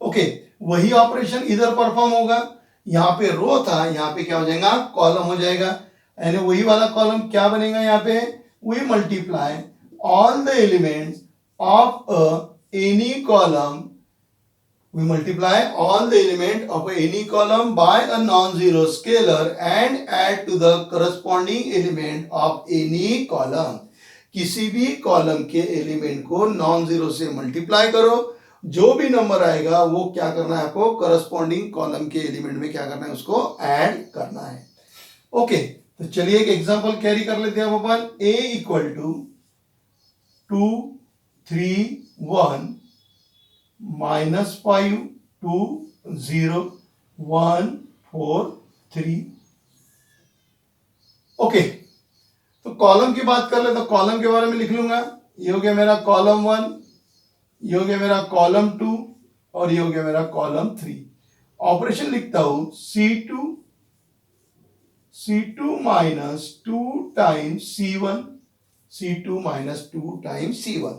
ओके, वही ऑपरेशन इधर परफॉर्म होगा, यहाँ पे रो था यहाँ पे क्या हो जाएगा कॉलम हो जाएगा, यानी वही वाला कॉलम क्या बनेगा, यहाँ पे we multiply all the elements of any column, we multiply all the element of any column by a non-zero scalar and add to the corresponding element of any column। किसी भी कॉलम के एलिमेंट को नॉन जीरो से मल्टीप्लाई करो, जो भी नंबर आएगा वो क्या करना है आपको करस्पॉन्डिंग कॉलम के एलिमेंट में क्या करना है उसको ऐड करना है। ओके, तो चलिए एक एग्जांपल कैरी कर लेते हैं अपन, a इक्वल टू 2 3 1 -5 2 0 1 4 3। ओके, तो कॉलम की बात कर ले तो कॉलम के बारे में लिख लूंगा, ये हो गया मेरा कॉलम 1, ये हो गया मेरा कॉलम 2 और ये हो गया मेरा कॉलम 3। ऑपरेशन लिखता हूं C2 minus 2 times C1, C2 minus 2 times C1।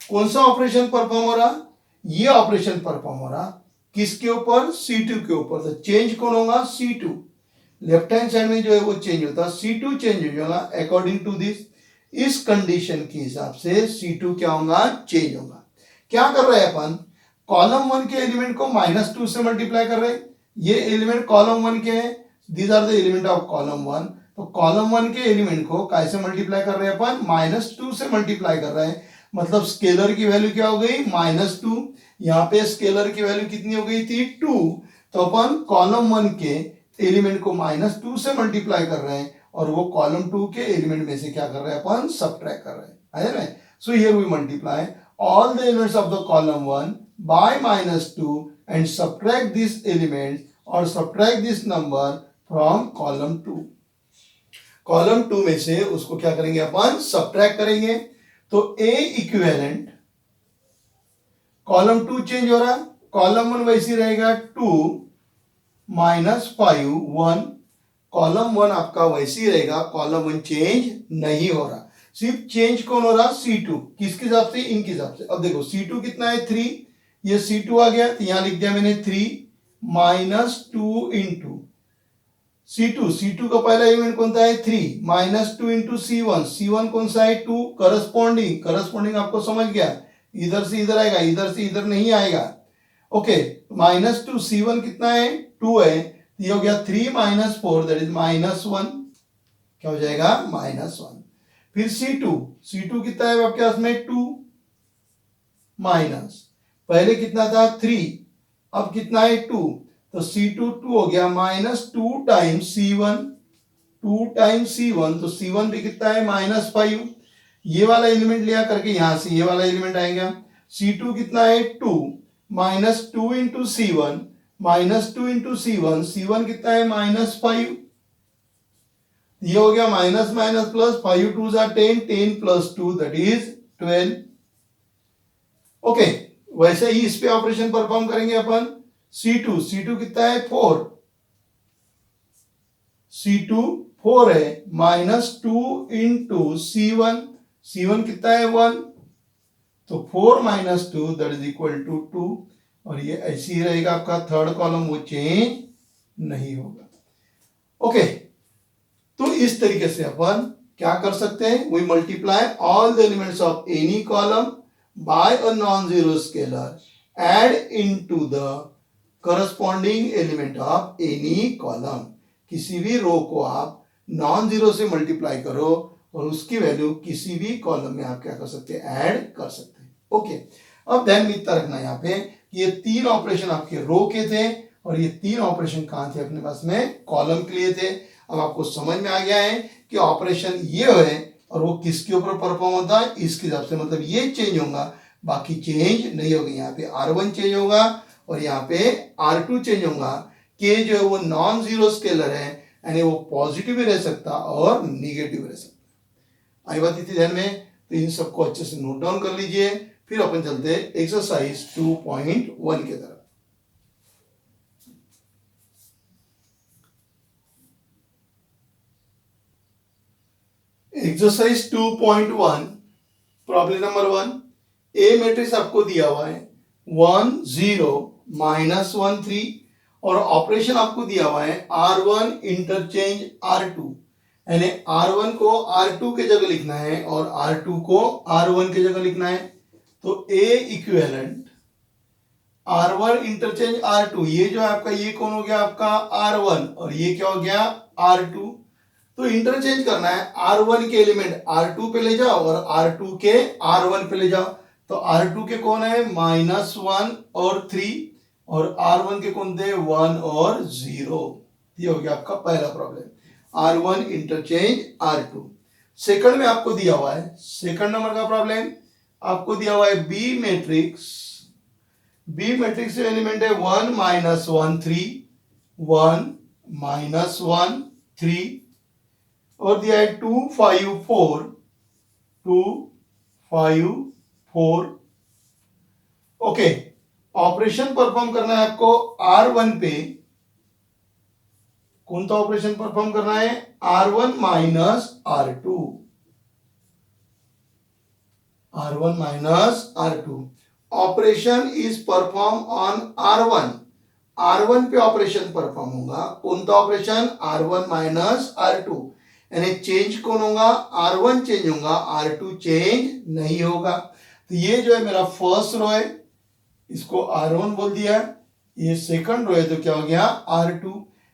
कौन सा ऑपरेशन परफॉर्म हो रहा, ये ऑपरेशन परफॉर्म हो रहा किसके ऊपर, C2 के ऊपर, तो चेंज कौन होगा C2, लेफ्ट हैंड साइड में जो है वो चेंज होता है, C2 चेंज हो जाएगा अकॉर्डिंग टू दिस, इस कंडीशन के हिसाब से C2 क्या होगा चेंज होगा। क्या कर रहे हैं अपन, कॉलम 1 के एलिमेंट को -2 से मल्टीप्लाई कर रहे हैं, ये एलिमेंट कॉलम 1 के हैं, these are the element of column 1, तो कॉलम 1 के एलिमेंट को कैसे मल्टीप्लाई कर रहे हैं अपन -2 से मल्टीप्लाई कर रहे हैं, मतलब स्केलर की वैल्यू क्या हो गई -2, यहाँ पे स्केलर की वैल्यू कितनी हो गई थी 2, तो अपन कॉलम 1 के एलिमेंट को -2 से मल्टीप्लाई कर रहे हैं और वो कॉलम 2 के एलिमेंट में से क्या कर रहे हैं अपन सब्ट्रैक्ट कर रहे हैं, है ना। So here we multiply all the elements of the column 1 by -2 and subtract this element और subtract this number from column 2। Column 2 में से उसको क्या करेंगे अपन सब्ट्रैक्ट करेंगे, तो ए इक्विवेलेंट कॉलम 2 चेंज हो रहा, कॉलम 1 वैसी रहेगा 2 माइनस 5 1, कॉलम 1 आपका वैसी रहेगा, कॉलम 1 चेंज नहीं हो रहा, सिर्फ चेंज कौन हो रहा, C2, किसके हिसाब से, इनके हिसाब से। अब देखो C2 कितना है 3, ये C2 आ गया, तो यहां लिख दिया मैंने 3 माइनस 2 इंटू C2 का पहला एलिमेंट कौन सा है 3 माइनस 2 इंटू C1 कौन सा है 2, करस्पॉन्डिंग आपको समझ गया, इधर से इधर आएगा, इधर से इधर नहीं आएगा। ओके, माइनस 2 C1 कितना है 2 है, ये हो गया 3 माइनस 4 दैट इज माइनस 1, क्या हो जाएगा माइनस 1। फिर C2 कितना है आपके पास में 2 माइनस, पहले कितना था 3, अब कितना है 2, तो C2 2 हो गया माइनस 2 टाइम्स C1, तो C1 भी कितना है माइनस 5, ये वाला एलिमेंट लिया करके यहां से ये वाला एलिमेंट आएगा, C2 कितना है 2 माइनस 2 इंटू C1, C1 कितना है माइनस 5, ये हो गया minus minus plus, 5 2 10, 10 plus 2 that is 12। Okay, वैसे ही इस पे ऑपरेशन परफॉर्म करेंगे अपन, C2 कितना है 4, C2 4 है, माइनस 2 इंटू C1 कितना है 1, तो 4 minus 2 that is equal to 2, और ये ऐसे ही रहेगा आपका थर्ड कॉलम, वो चेंज नहीं होगा। ओके, तो इस तरीके से अपन क्या कर सकते हैं, we multiply all the elements of any column by a non zero scalar add into the corresponding element of any column. किसी भी रो को आप नॉन जीरो से मल्टीप्लाई करो और उसकी वैल्यू किसी भी कॉलम में आप क्या कर सकते हैं, ऐड कर सकते हैं। ओके, अब ध्यान में इतना रखना यहाँ पे, ये 3 ऑपरेशन आपके रो के थे और ये 3 ऑपरेशन कहां थे अपने पास में, कॉलम के लिए थे। अब आपको समझ में आ गया है कि ऑपरेशन ये है और वो किसके ऊपर परफॉर्म होता है, इसके हिसाब से, मतलब ये चेंज होगा, बाकी चेंज नहीं होगा। यहाँ पे R1 चेंज होगा और यहाँ पे R2 चेंज होगा। के जो है वो नॉन जीरो स्केलर है, यानी वो पॉजिटिव भी रह सकता और निगेटिव रह सकता। आई बात इतनी ध्यान में, तो इन सबको अच्छे से नोट डाउन कर लीजिए, फिर अपन चलते हैं एक्सरसाइज 2.1 के तरफ। एक्सरसाइज 2.1 प्रॉब्लम नंबर 1, ए मैट्रिक्स आपको दिया हुआ है 1 0 माइनस 1 3 और ऑपरेशन आपको दिया हुआ है R1 इंटरचेंज R2, यानी R1 को R2 के जगह लिखना है और R2 को R1 के जगह लिखना है। तो A equivalent R1 interchange R2, ये जो आपका ये कौन हो गया आपका R1 और ये क्या हो गया R2, तो इंटरचेंज करना है, R1 के एलिमेंट R2 पे ले जाओ और R2 के R1 पे ले जाओ। तो R2 के कौन है -1 और 3 और R1 के कौन थे 1 और 0। ये हो गया आपका पहला problem, R1 interchange R2। Second में आपको दिया हुआ है, सेकंड नंबर का प्रॉब्लम आपको दिया हुआ है बी मैट्रिक्स से एलिमेंट है 1 -1 3 1 -1 3 और दिया है 2 5 4 2 5 4। ओके, ऑपरेशन परफॉर्म करना है आपको R1 पे, कौन सा ऑपरेशन परफॉर्म करना है R1 minus R2, R1 minus R2। Operation is perform on R1 पे ऑपरेशन परफॉर्म होगा, कौन सा ऑपरेशन R1 माइनस R2, यानी चेंज कौन होगा R1 चेंज होगा, R2 चेंज नहीं होगा। तो ये जो है मेरा फर्स्ट रो है, इसको R1 बोल दिया, ये सेकंड रो है तो क्या हो गया R2।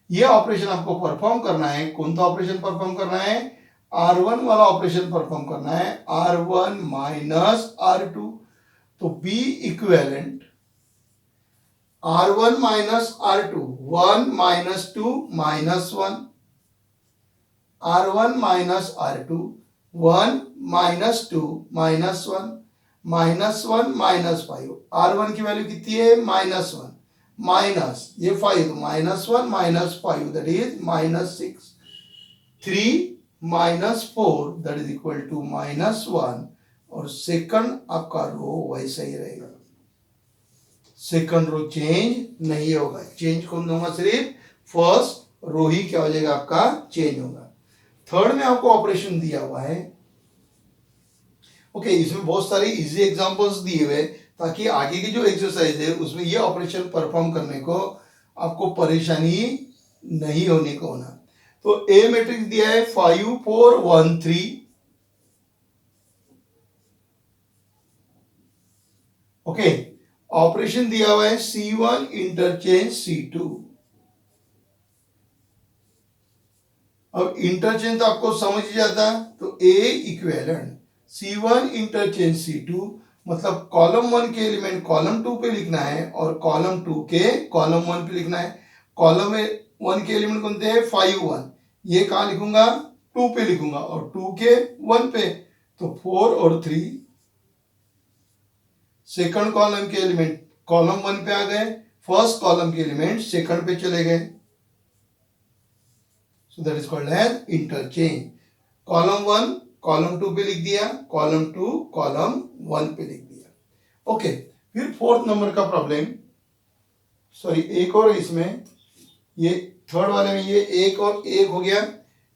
ये ऑपरेशन आपको परफॉर्म करना है, कौन सा ऑपरेशन परफॉर्म करना है R1 वाला ऑपरेशन परफॉर्म करना है, R1 माइनस R2। तो B equivalent R1 minus R2 1 minus 2 minus 1, R1 minus R2 1 minus 2 minus 1 -1 -5, R1 की वैल्यू कितनी है -1 माइनस ये 5 -1 -5 that is -6 3 -4 that is equal to -1 और सेकंड आपका रो वैसा ही रहेगा, सेकंड रो चेंज नहीं होगा। चेंज कौन होगा? सिर्फ फर्स्ट रो ही क्या हो जाएगा आपका चेंज होगा। थर्ड में आपको ऑपरेशन दिया हुआ है। ओके, इसमें बहुत सारे इजी एग्जांपल्स दिए हुए ताकि आगे की जो एक्सरसाइज है उसमें ये ऑपरेशन परफॉर्म करने को आपको परेशानी नहीं होने को होना। तो ए मैट्रिक्स दिया है 5 4 1 3। ओके, ऑपरेशन दिया हुआ है C1 इंटरचेंज C2। अब इंटरचेंज तो आपको समझ ही जाता, तो A equivalent C1 interchange C2 मतलब कॉलम 1 के एलिमेंट कॉलम 2 पे लिखना है और कॉलम 2 के कॉलम 1 पे लिखना है। कॉलम 1 के एलिमेंट कौन थे? 5 1, ये कहां लिखूंगा? 2 पे लिखूंगा और 2 के 1 पे, तो 4 और 3। सेकंड कॉलम के एलिमेंट कॉलम 1 पे आ गए, फर्स्ट कॉलम के एलिमेंट सेकंड पे चले गए, so that is called as interchange. Column 1 column 2 पे लिख दिया, कॉलम 2 कॉलम 1 पे लिख दिया। ओके, फिर फोर्थ नंबर का प्रॉब्लम, सॉरी एक और इसमें, ये थर्ड वाले में ये एक और एक हो गया,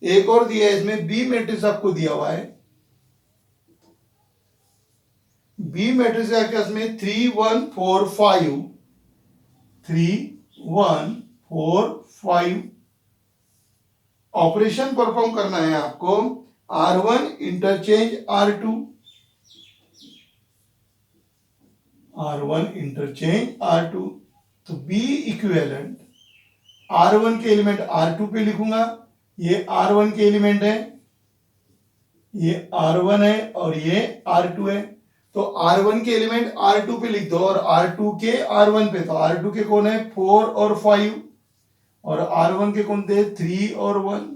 एक और दिया है इसमें बी मैट्रिक्स आपको दिया हुआ है। बी मैट्रिक्स है क्या इसमें 3 1 4 5, 3 1 4 5। ऑपरेशन परफॉर्म करना है आपको R1 interchange R2, R1 interchange R2। तो B इक्विवेलेंट R1 के एलिमेंट R2 पे लिखूंगा, ये R1 के एलिमेंट है, ये R1 है और ये R2 है। तो R1 के एलिमेंट R2 पे लिख दो और R2 के R1 पे, तो R2 के कौन है? 4 और 5 और R1 के कौन थे? 3 और 1।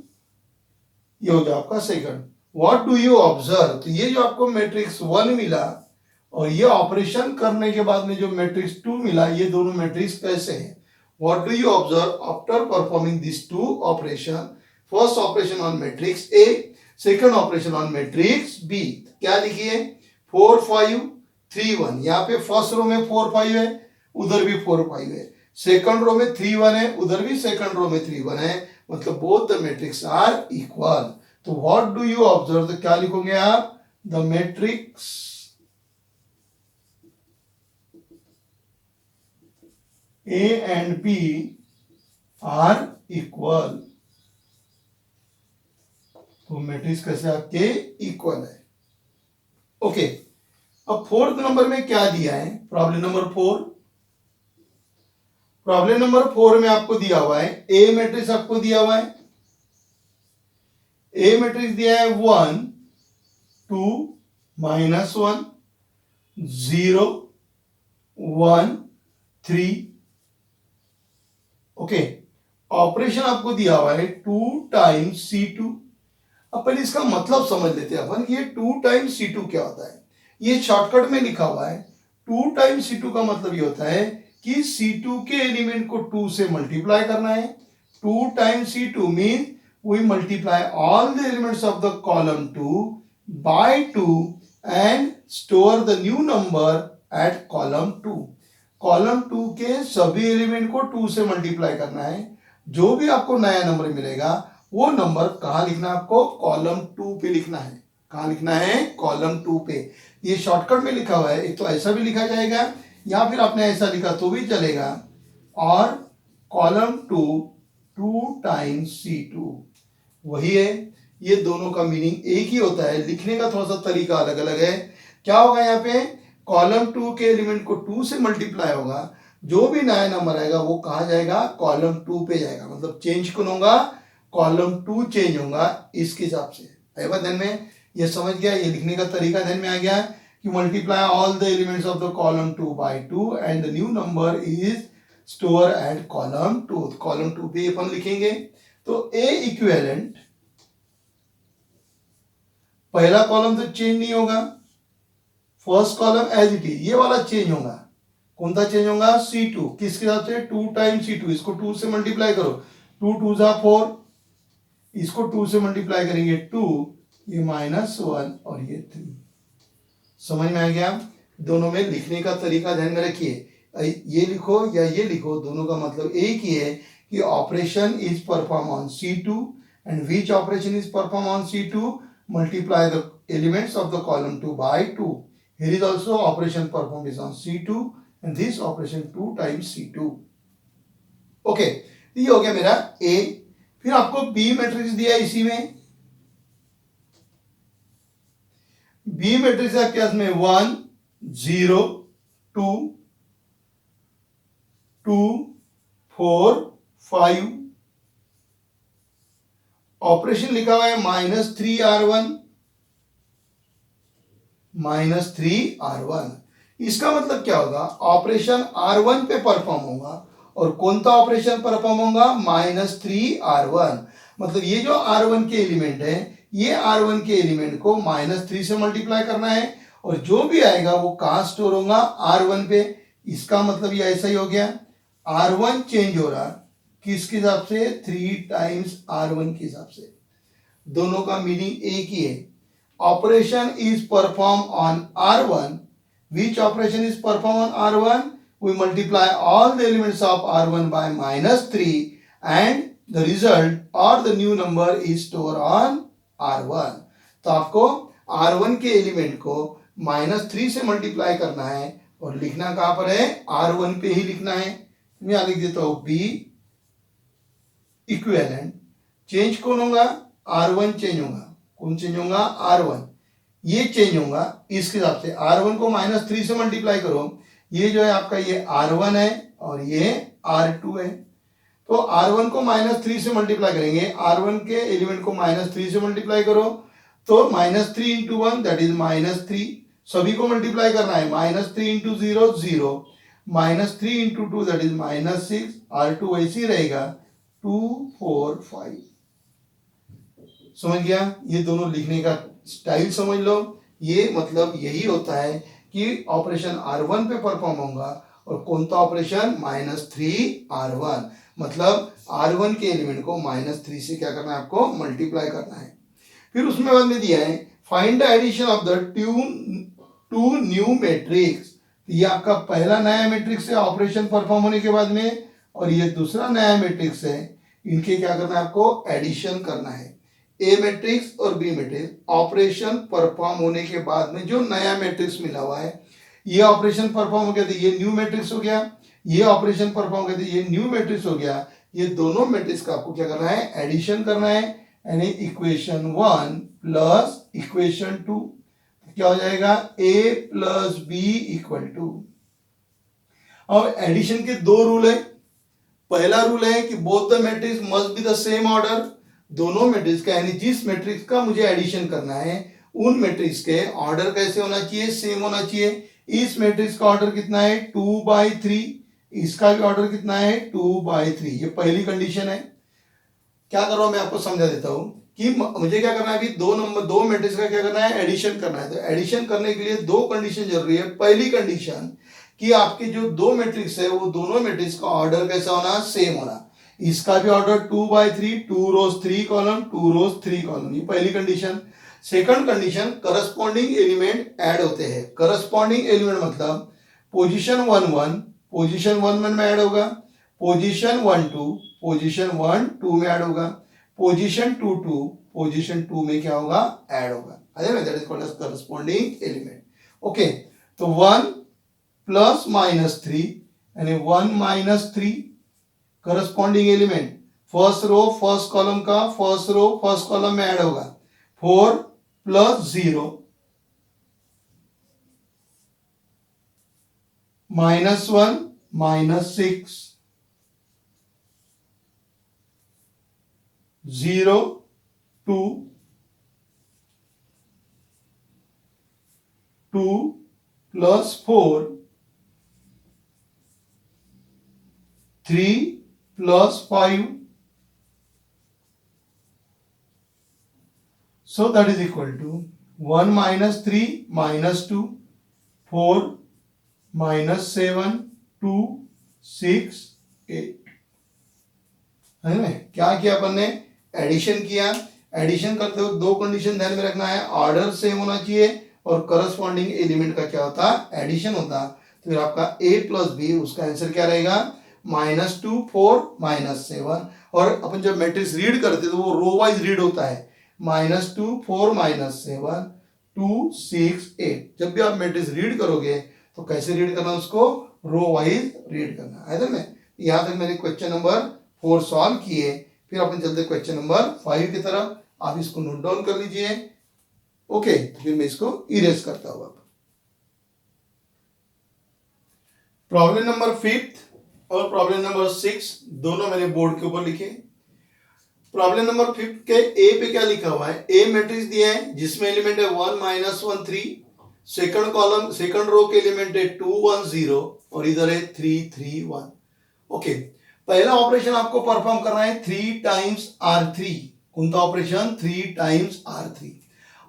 ये हो गया आपका second. What do you observe? तो ये जो आपको मैट्रिक्स 1 मिला और ये ऑपरेशन करने के बाद में जो मैट्रिक्स 2 मिला, ये दोनों मैट्रिक्स कैसे हैं? What do you observe after performing this two operation? First operation on matrix A, second operation on matrix B. क्या लिखिए? 4 5 3 1। यहाँ पे फर्स्ट रो में 4 5 है, उधर भी 4 5 है। सेकंड रो में 3 1 है, उधर भी सेकंड रो में 3 1 है, मतलब both the matrix are equal. तो व्हाट डू यू ऑब्जर्व? तो क्या लिखोगे आप? The matrix A and B are equal. तो मैट्रिक्स कैसे आपके इक्वल है। ओके, अब फोर्थ नंबर में क्या दिया है? Problem number 4। प्रॉब्लम नंबर 4 में आपको दिया हुआ है ए मैट्रिक्स, आपको दिया हुआ है ए मैट्रिक्स दिया है 1 2 -1 0 1 3। ओके, ऑपरेशन आपको दिया हुआ है 2 टाइम्स C2। अपन इसका मतलब समझ लेते हैं अपन, ये 2 टाइम्स C2 क्या होता है। ये शॉर्टकट में लिखा हुआ है। 2 टाइम्स C2 का मतलब ये होता है कि C2 के एलिमेंट को 2 से मल्टीप्लाई करना है। 2 times C2 mean we multiply all the elements of the column 2 by 2 and store the new number at column 2। Column 2 के सभी एलिमेंट को 2 से मल्टीप्लाई करना है। जो भी आपको नया नंबर मिलेगा वो नंबर कहां लिखना है आपको? कॉलम 2 पे लिखना है। कहां लिखना है? कॉलम 2 पे। ये शॉर्टकट में लिखा हुआ है, एक तो ऐसा भी लिखा जाएगा या फिर आपने ऐसा लिखा तो भी चलेगा। और कॉलम 2 टाइम्स C2 वही है। ये दोनों का मीनिंग एक ही होता है, लिखने का थोड़ा सा तरीका अलग अलग है। क्या होगा यहाँ पे? कॉलम 2 के एलिमेंट को 2 से मल्टीप्लाई होगा, जो भी नया नंबर आएगा वो कहा जाएगा? कॉलम 2 पे जाएगा। मतलब चेंज कौन होगा? कॉलम 2 चेंज होगा इसके हिसाब से। आएगा ध्यान में? ये समझ गया? ये लिखने का तरीका ध्यान में आ गया कि multiply all the elements of the column 2 by 2 and the new number is store at column 2। Column 2 पे अपन लिखेंगे। तो ए इक्विवेलेंट, पहला कॉलम तो चेंज नहीं होगा, first column as it is, ये वाला चेंज होगा। कौन सा चेंज होगा? C2 किसके साथ से? 2 टाइम्स C2। इसको 2 से मल्टीप्लाई करो, 2 2 जा 4, इसको 2 से मल्टीप्लाई करेंगे 2, ये -1 और ये 3। समझ में आ गया? दोनों में लिखने का तरीका ध्यान में रखिए, ये लिखो या ये लिखो, दोनों का मतलब एक ही है कि operation is perform on C2 and which operation is perform on C2, multiply the elements of the column 2 by 2. Here is also operation performed is on C2 and this operation 2 times C2. Okay, तो ये हो गया मेरा A. फिर आपको B मैट्रिक्स दिया इसी में. B मैट्रिक्स आपके पास में 1 0 2 2 4 5. ऑपरेशन लिखा हुआ है -3R1 -3R1. इसका मतलब क्या होगा? ऑपरेशन R1 पे परफॉर्म होगा. और कौन सा ऑपरेशन परफॉर्म होगा? -3R1. मतलब ये जो R1 के एलिमेंट है, ये R1 के एलिमेंट को -3 से मल्टीप्लाई करना है और जो भी आएगा वो कहां स्टोर होगा? R1 पे. इसका मतलब ये ऐसा ही हो गया. R1 चेंज हो रहा किसके हिसाब से? 3 टाइम्स R1 के हिसाब से. दोनों का मीनिंग एक ही है. Operation is perform on R1. Which operation is perform on R1? We multiply all the elements of R1 by -3 and the result or the new number is stored on R1. तो आपको R1 के एलिमेंट को -3 से मल्टीप्लाई करना है और लिखना कहां पर है? R1 पे ही लिखना है. मैं यहां लिख देता हूं B इक्विवेलेंट. चेंज कौन होगा? R1 चेंज होगा. कौन चेंज होगा? R1. ये चेंज होगा इसके हिसाब से. R1 को -3 से मल्टीप्लाई करो. ये जो है आपका ये R1 है और ये R2 है. तो R1 को -3 से मल्टीप्लाई करेंगे. R1 के एलिमेंट को -3 से मल्टीप्लाई करो तो -3 इंटू 1 दैट इज -3. सभी को मल्टीप्लाई करना है. -3 into 0 0, -3 into 2 that is -6. R2 वैसे ही रहेगा 2 4 5. समझ गया? ये दोनों लिखने का स्टाइल समझ लो. ये मतलब यही होता है कि ऑपरेशन R1 पे परफॉर्म होगा और कौन सा ऑपरेशन? -3R1. मतलब R1 के एलिमेंट को -3 से क्या करना है? आपको मल्टीप्लाई करना है. फिर उसमें बाद में दिया है find the addition of the two new matrix. ये आपका पहला नया मैट्रिक्स है ऑपरेशन परफॉर्म होने के बाद में, और ये दूसरा नया मैट्रिक्स है. इनके क्या करना है? आपको एडिशन करना है. ए मैट्रिक्स और बी मैट्रिक्स ऑपरेशन परफॉर्म होने के बाद में जो नया मैट्रिक्स मिला हुआ है, ये ऑपरेशन परफॉर्म हो गया तो ये न्यू मैट्रिक्स हो गया. ये ऑपरेशन परफॉर्म हो गया तो ये न्यू मैट्रिक्स हो गया. ये दोनों मैट्रिक्स का आपको क्या करना है? एडिशन करना है. यानी इक्वेशन 1 प्लस इक्वेशन 2 क्या हो जाएगा? A plus B equal to. अब एडिशन के दो रूल है. पहला रूल है कि both the matrix must be the same order. दोनों मैट्रिक्स का यानी जिस मैट्रिक्स का मुझे एडिशन करना है उन मैट्रिक्स के ऑर्डर कैसे होना चाहिए? सेम होना चाहिए. इस मैट्रिक्स का ऑर्डर कितना है? 2/3. इसका भी ऑर्डर कितना है? 2/3. ये पहली कंडीशन है. क्या कर रहा हूं मैं आपको समझा देता हूं कि मुझे क्या करना है. अभी दो मैट्रिक्स का क्या करना है? एडिशन करना है. तो एडिशन करने के लिए दो कंडीशन जरूरी है. पहली कंडीशन कि आपके जो दो मैट्रिक्स है वो दोनों मैट्रिक्स का ऑर्डर कैसा होना? सेम होना. इसका भी order 2/3, 2 rows 3 column, 2 rows 3 column. ये पहली condition. Second condition corresponding element add होते हैं. करस्पॉन्डिंग एलिमेंट मतलब पोजीशन 1 1 पोजीशन 1 1 में ऐड होगा. पोजीशन 1 2 पोजीशन 1 2 में ऐड होगा. पोजीशन 2 2 पोजीशन 2 में क्या होगा? ऐड होगा. That is called as corresponding element. Okay, तो 1 प्लस -3 यानी 1 - 3 corresponding element. First row first column का फर्स्ट रो फर्स्ट कॉलम में ऐड होगा. 4 plus 0 -1 -6 0 2 2 plus 4 3 plus 5. So that is equal to 1 minus 3 minus 2 4 minus 7 2 6 8. है ना? क्या किया अपन ने? एडिशन किया. एडिशन करते वक्त दो कंडीशन ध्यान में रखना है. ऑर्डर सेम होना चाहिए और करस्पॉन्डिंग एलिमेंट का क्या होता, एडिशन होता। तो फिर आपका a प्लस बी, उसका आंसर क्या रहेगा, -2 4 -7। और अपन जब मैट्रिक्स रीड करते तो वो रो वाइज रीड होता है, -2 4 -7 2 6 8। जब भी आप मैट्रिक्स रीड करोगे तो कैसे रीड करना, उसको रो वाइज रीड करना है ना। यहाँ तक मैंने क्वेश्चन नंबर 4 सॉल्व किए। फिर अपन चलते क्वेश्चन नंबर 5 की तरफ। आप इसको नोट डाउन कर लीजिए। ओके, फिर मैं इसको इरेज करता हूं। प्रॉब्लम नंबर 5 और प्रॉब्लम नंबर 6 दोनों मैंने बोर्ड के ऊपर लिखे। प्रॉब्लम नंबर 5 के ए पे क्या लिखा हुआ है, ए मैट्रिक्स दिया है जिसमें एलिमेंट है 1 -1 3, सेकंड कॉलम सेकंड रो के एलिमेंट है 2 1 0 और इधर है 3 3 1। ओके, पहला ऑपरेशन आपको परफॉर्म करना है 3 टाइम्स R3। कौन सा ऑपरेशन, 3 टाइम्स R3।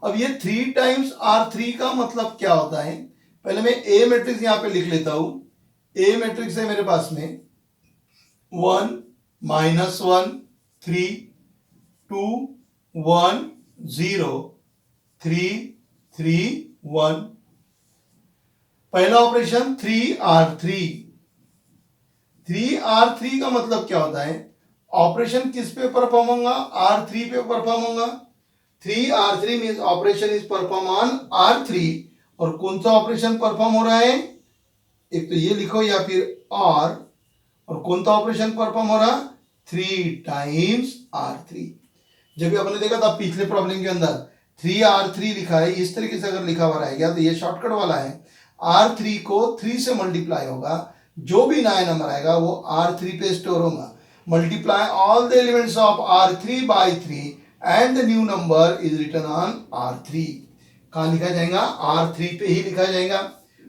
अब ये 3 टाइम्स R3 का मतलब क्या होता है, पहले मैं ए मैट्रिक्स यहां पे लिख लेता हूं। ए मैट्रिक्स है मेरे पास में 1 -1 3 2 1 0 3 3 1। पहला ऑपरेशन 3R3। 3R3 का मतलब क्या होता है, ऑपरेशन किस पे परफॉर्म होगा, R3 पे परफॉर्म होगा। 3R3 means operation is perform on R3। और कौन सा ऑपरेशन परफॉर्म हो रहा है, एक तो ये लिखो या फिर और कौन सा ऑपरेशन परफॉर्म हो रहा, 3 टाइम्स R3। जब भी आपने देखा था पिछले प्रॉब्लम के अंदर 3R3 लिखा है, इस तरीके से अगर लिखा हुआ रहेगा तो ये शॉर्टकट वाला है। R3 को 3 से मल्टीप्लाई होगा, जो भी नया नंबर आएगा वो R3 पे स्टोर होगा। Multiply all the elements of R3 by 3 and the new number is written on R3। कहां लिखा जाएगा, R3 पे ही लिखा जाएगा।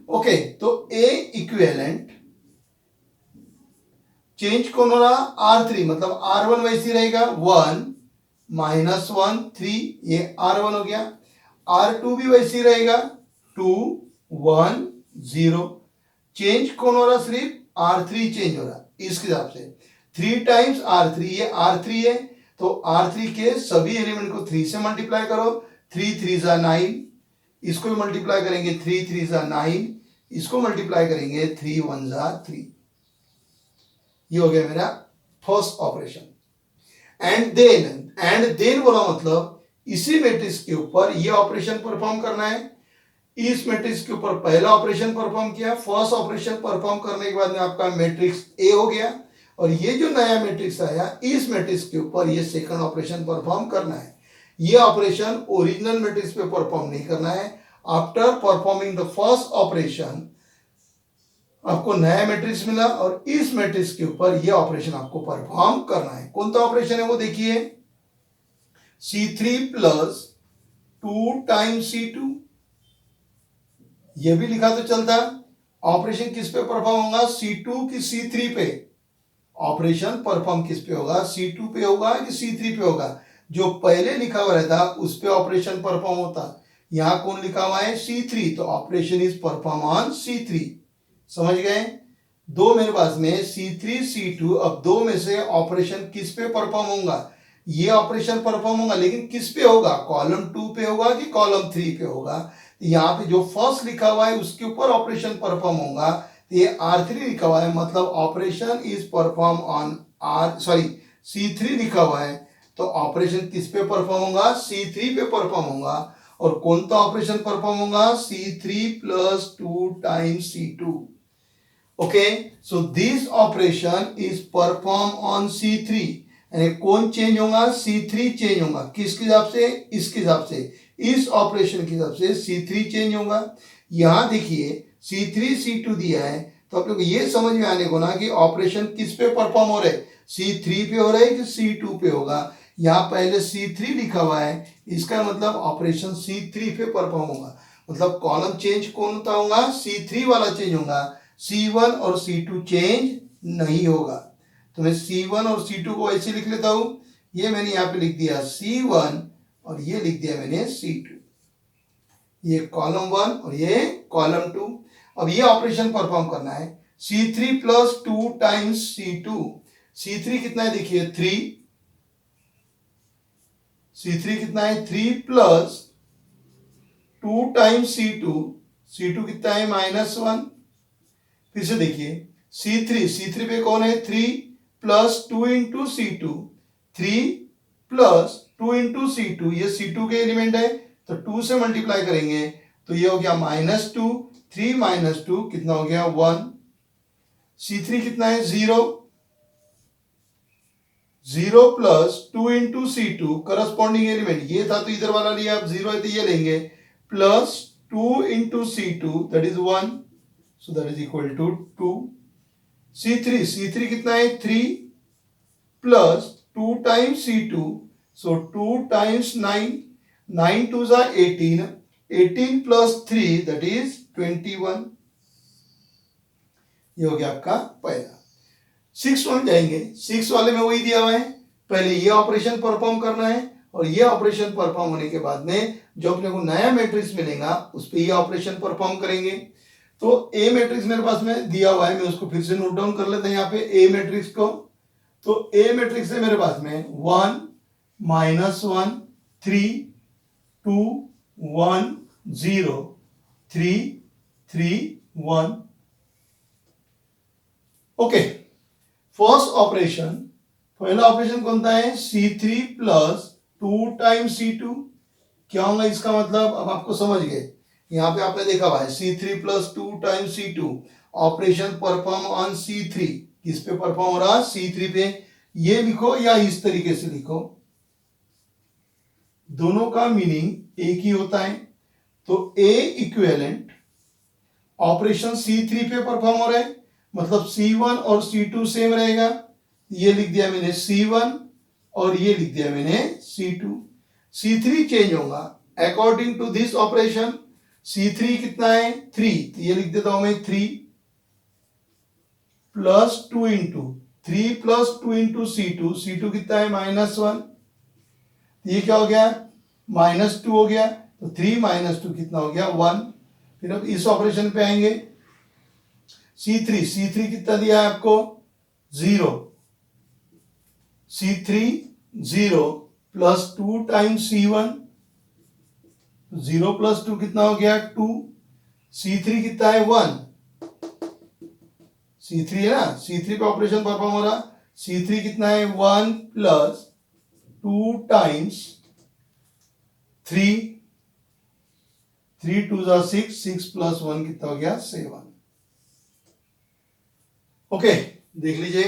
ओके, तो A इक्विवेलेंट चेंज कौन हो रहा, R3, मतलब R1 वैसी रहेगा 1 -1 3, ये R1 हो गया। R2 भी वैसी रहेगा 2 1 0। चेंज कौन हो रहा, सिर्फ R3 चेंज हो रहा इसके हिसाब से। 3 टाइम्स R3, ये R3 है तो R3 के सभी एलिमेंट को 3 से मल्टीप्लाई करो। 3 3 जा 9, इसको भी मल्टीप्लाई करेंगे 3 3 जा 9, इसको मल्टीप्लाई करेंगे 3 1 जा 3। ये हो गया मेरा फर्स्ट ऑपरेशन। एंड देन बोला मतलब इसी मैट्रिक्स के ऊपर ये ऑपरेशन परफॉर्म करना है। इस मैट्रिक्स के ऊपर पहला ऑपरेशन परफॉर्म किया, फर्स्ट ऑपरेशन परफॉर्म करने के बाद में आपका मैट्रिक्स ए हो गया। और ये जो नया मैट्रिक्स आया, इस मैट्रिक्स के ऊपर ये सेकंड ऑपरेशन परफॉर्म करना है। ये ऑपरेशन ओरिजिनल मैट्रिक्स पे परफॉर्म नहीं करना है। After performing the first operation आपको नया मैट्रिक्स मिला और इस मैट्रिक्स के ऊपर ये ऑपरेशन आपको परफॉर्म करना है। कौन सा ऑपरेशन है वो देखिए, C3 प्लस 2 टाइम्स C2। ये भी लिखा तो चलता, ऑपरेशन किस पे परफॉर्म होगा, C2 की C3 पे। ऑपरेशन परफॉर्म किस पे होगा, C2 पे होगा कि C3 पे होगा। जो पहले लिखा हुआ रहता उस पे ऑपरेशन परफॉर्म होता। यहां कौन लिखा हुआ है, C3, तो operation is perform on C3। समझ गए, दो मेरे पास में C3 C2, अब दो में से ऑपरेशन किस पे परफॉर्म होगा, ये ऑपरेशन परफॉर्म होगा, लेकिन किस पे होगा, कॉलम 2 पे होगा कि कॉलम 3 पे होगा। यहाँ पे जो फर्स्ट लिखा हुआ है उसके ऊपर ऑपरेशन परफॉर्म होगा, तो ये R3 लिखा हुआ है, मतलब operation is perform on C3 लिखा हुआ है, तो ऑपरेशन किस पे परफॉर्म होगा, C3 पे परफॉर्म होगा। और कौन सा ऑपरेशन परफॉर्म होगा, C3 plus 2 times C2। Okay, so this operation is perform on C3। यानी कौन चेंज होगा, C3 चेंज होगा। किसके हिसाब से, इसके हिसाब से, इस ऑपरेशन के हिसाब से C3 चेंज होगा। यहां देखिए C3 C2 दिया है, तो आप लोग ये समझ में आने को ना कि ऑपरेशन किस पे परफॉर्म हो रहे, C3 पे हो रहा है कि C2 पे होगा। यहाँ पहले C3 लिखा हुआ है, इसका मतलब ऑपरेशन C3 पे परफॉर्म होगा। मतलब कॉलम चेंज कौन सा होगा, C3 वाला चेंज होगा, C1 और C2 चेंज नहीं होगा। तो मैं C1 और C2 को ऐसे लिख लेता हूं, ये मैंने यहाँ पे लिख दिया C1 और ये लिख दिया मैंने C2। ये कॉलम 1 और ये कॉलम 2। अब ये ऑपरेशन परफॉर्म करना है, C3 plus 2 times C2। C3 कितना है देखिए 3, C3 कितना है 3 प्लस टू टाइम्स C2 कितना है -1। फिर से देखिए C3 पे कौन है 3 plus 2 into C2, 3 plus 2 into C2, ये C2 के एलिमेंट है तो 2 से मल्टीप्लाई करेंगे तो ये हो गया -2, 3 माइनस 2 कितना हो गया 1। C3 कितना है 0, 0 plus 2 into C2 corresponding element ये था तो इधर वाला लिया, आप 0 है तो ये लेंगे, plus 2 into C2 that is 1, so that is equal to 2। C3 कितना है 3 प्लस 2 टाइम्स C2, सो 2 टाइम्स 9, 9 2 जा 18, 18 प्लस 3 दैट इज 21। ये हो गया आपका पहला। 6 में जाएंगे, 6 वाले में वही दिया हुआ है, पहले ये ऑपरेशन परफॉर्म करना है और ये ऑपरेशन परफॉर्म होने के बाद में जो अपने को नया मैट्रिक्स मिलेगा उस पर ये ऑपरेशन परफॉर्म करेंगे। तो ए मैट्रिक्स मेरे पास में दिया हुआ है, मैं उसको फिर से नोट डाउन कर लेते हैं यहाँ पे ए मैट्रिक्स को। तो ए मैट्रिक्स है मेरे पास में 1 -1 3 2 1 0 3 3 1। ओके, फर्स्ट ऑपरेशन, पहला ऑपरेशन कौन सा है C3 प्लस 2 टाइम्स C2। क्या होगा इसका मतलब, अब आपको समझ गए, यहाँ पे आपने देखा हुआ है C3 plus 2 times C2, operation perform on C3, किस पे परफॉर्म हो रहा C3 पे। ये लिखो या इस तरीके से लिखो, दोनों का मीनिंग एक ही होता है। तो A इक्विवेलेंट ऑपरेशन C3 पे परफॉर्म हो रहा है, मतलब C1 और C2 सेम रहेगा, ये लिख दिया मैंने C1 और ये लिख दिया मैंने C2। C3 चेंज होगा according to this operation. C3 कितना है 3, तो ये लिख देता हूं मैं 3 plus 2 into 3 plus 2 into C2, C2 कितना है -1, ये क्या हो गया -2 हो गया, तो 3 माइनस 2 कितना हो गया 1। फिर अब इस ऑपरेशन पे आएंगे, C3 कितना दिया है आपको 0, C3 0 plus 2 times C1, 0 plus 2 कितना हो गया 2, C3 कितना है 1, C3 है ना, C3 पे ऑपरेशन परफॉर्म हो रहा, C3 कितना है 1 प्लस 2 टाइम्स 3, 3 2 जा 6, 6 प्लस 1 कितना हो गया 7। ओके, देख लीजिए,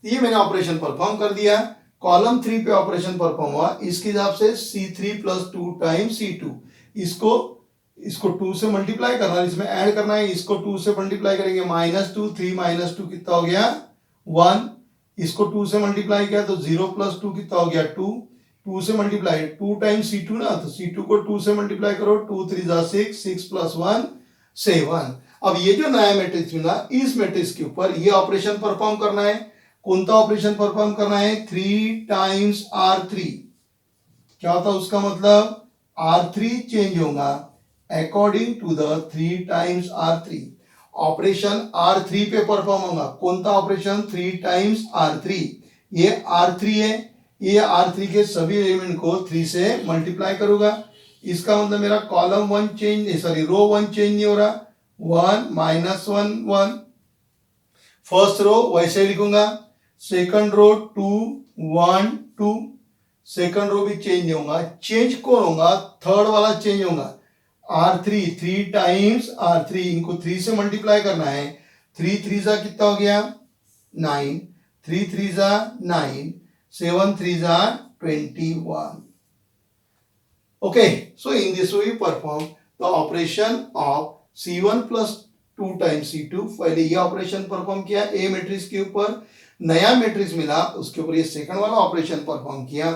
ये मैंने ऑपरेशन परफॉर्म कर दिया, कॉलम 3 पे ऑपरेशन परफॉर्म हुआ, इसके हिसाब से C3 प्लस 2 टाइम्स C2, इसको 2 से मल्टीप्लाई करना है, इसमें ऐड करना है, इसको 2 से मल्टीप्लाई करेंगे -2, 3 माइनस 2 कितना हो गया 1, इसको 2 से मल्टीप्लाई किया तो 0 प्लस 2 कितना हो गया 2, 2 से मल्टीप्लाई 2 टाइम्स C2 ना, तो C2 को 2 से मल्टीप्लाई करो, 2 3 जा 6, 6 प्लस 1 7। अब ये जो नया मैट्रिक्स मिला, इस मैट्रिक्स के ऊपर ये ऑपरेशन परफॉर्म करना है, कौन सा ऑपरेशन परफॉर्म करना है 3 टाइम्स R3। क्या होता है उसका मतलब, R3 चेंज होगा according to the 3 times R3, operation R3 पे परफॉर्म होगा, कौन सा ऑपरेशन 3 टाइम्स R3, ये R3 है, ये R3 के सभी एलिमेंट को 3 से मल्टीप्लाई करूंगा, इसका मतलब मेरा कॉलम 1 चेंज, सॉरी रो 1 चेंज नहीं हो रहा, 1 -1 1, फर्स्ट रो वैसे लिखूंगा, सेकंड रो 2 1 2, सेकंड रो भी चेंज नहीं होगा, चेंज कौन होगा थर्ड वाला चेंज होगा, R3 3 टाइम्स R3, इनको 3 से मल्टीप्लाई करना है, 3 3 जा कितना हो गया 9, 3 3 जा 9, 7 3 जा 21। Okay, so in this way we perform the operation of C1 plus 2 times C2। पहले ये ऑपरेशन परफॉर्म किया ए मैट्रिक्स के ऊपर, नया मैट्रिक्स मिला उसके ऊपर ये सेकंड वाला ऑपरेशन परफॉर्म किया।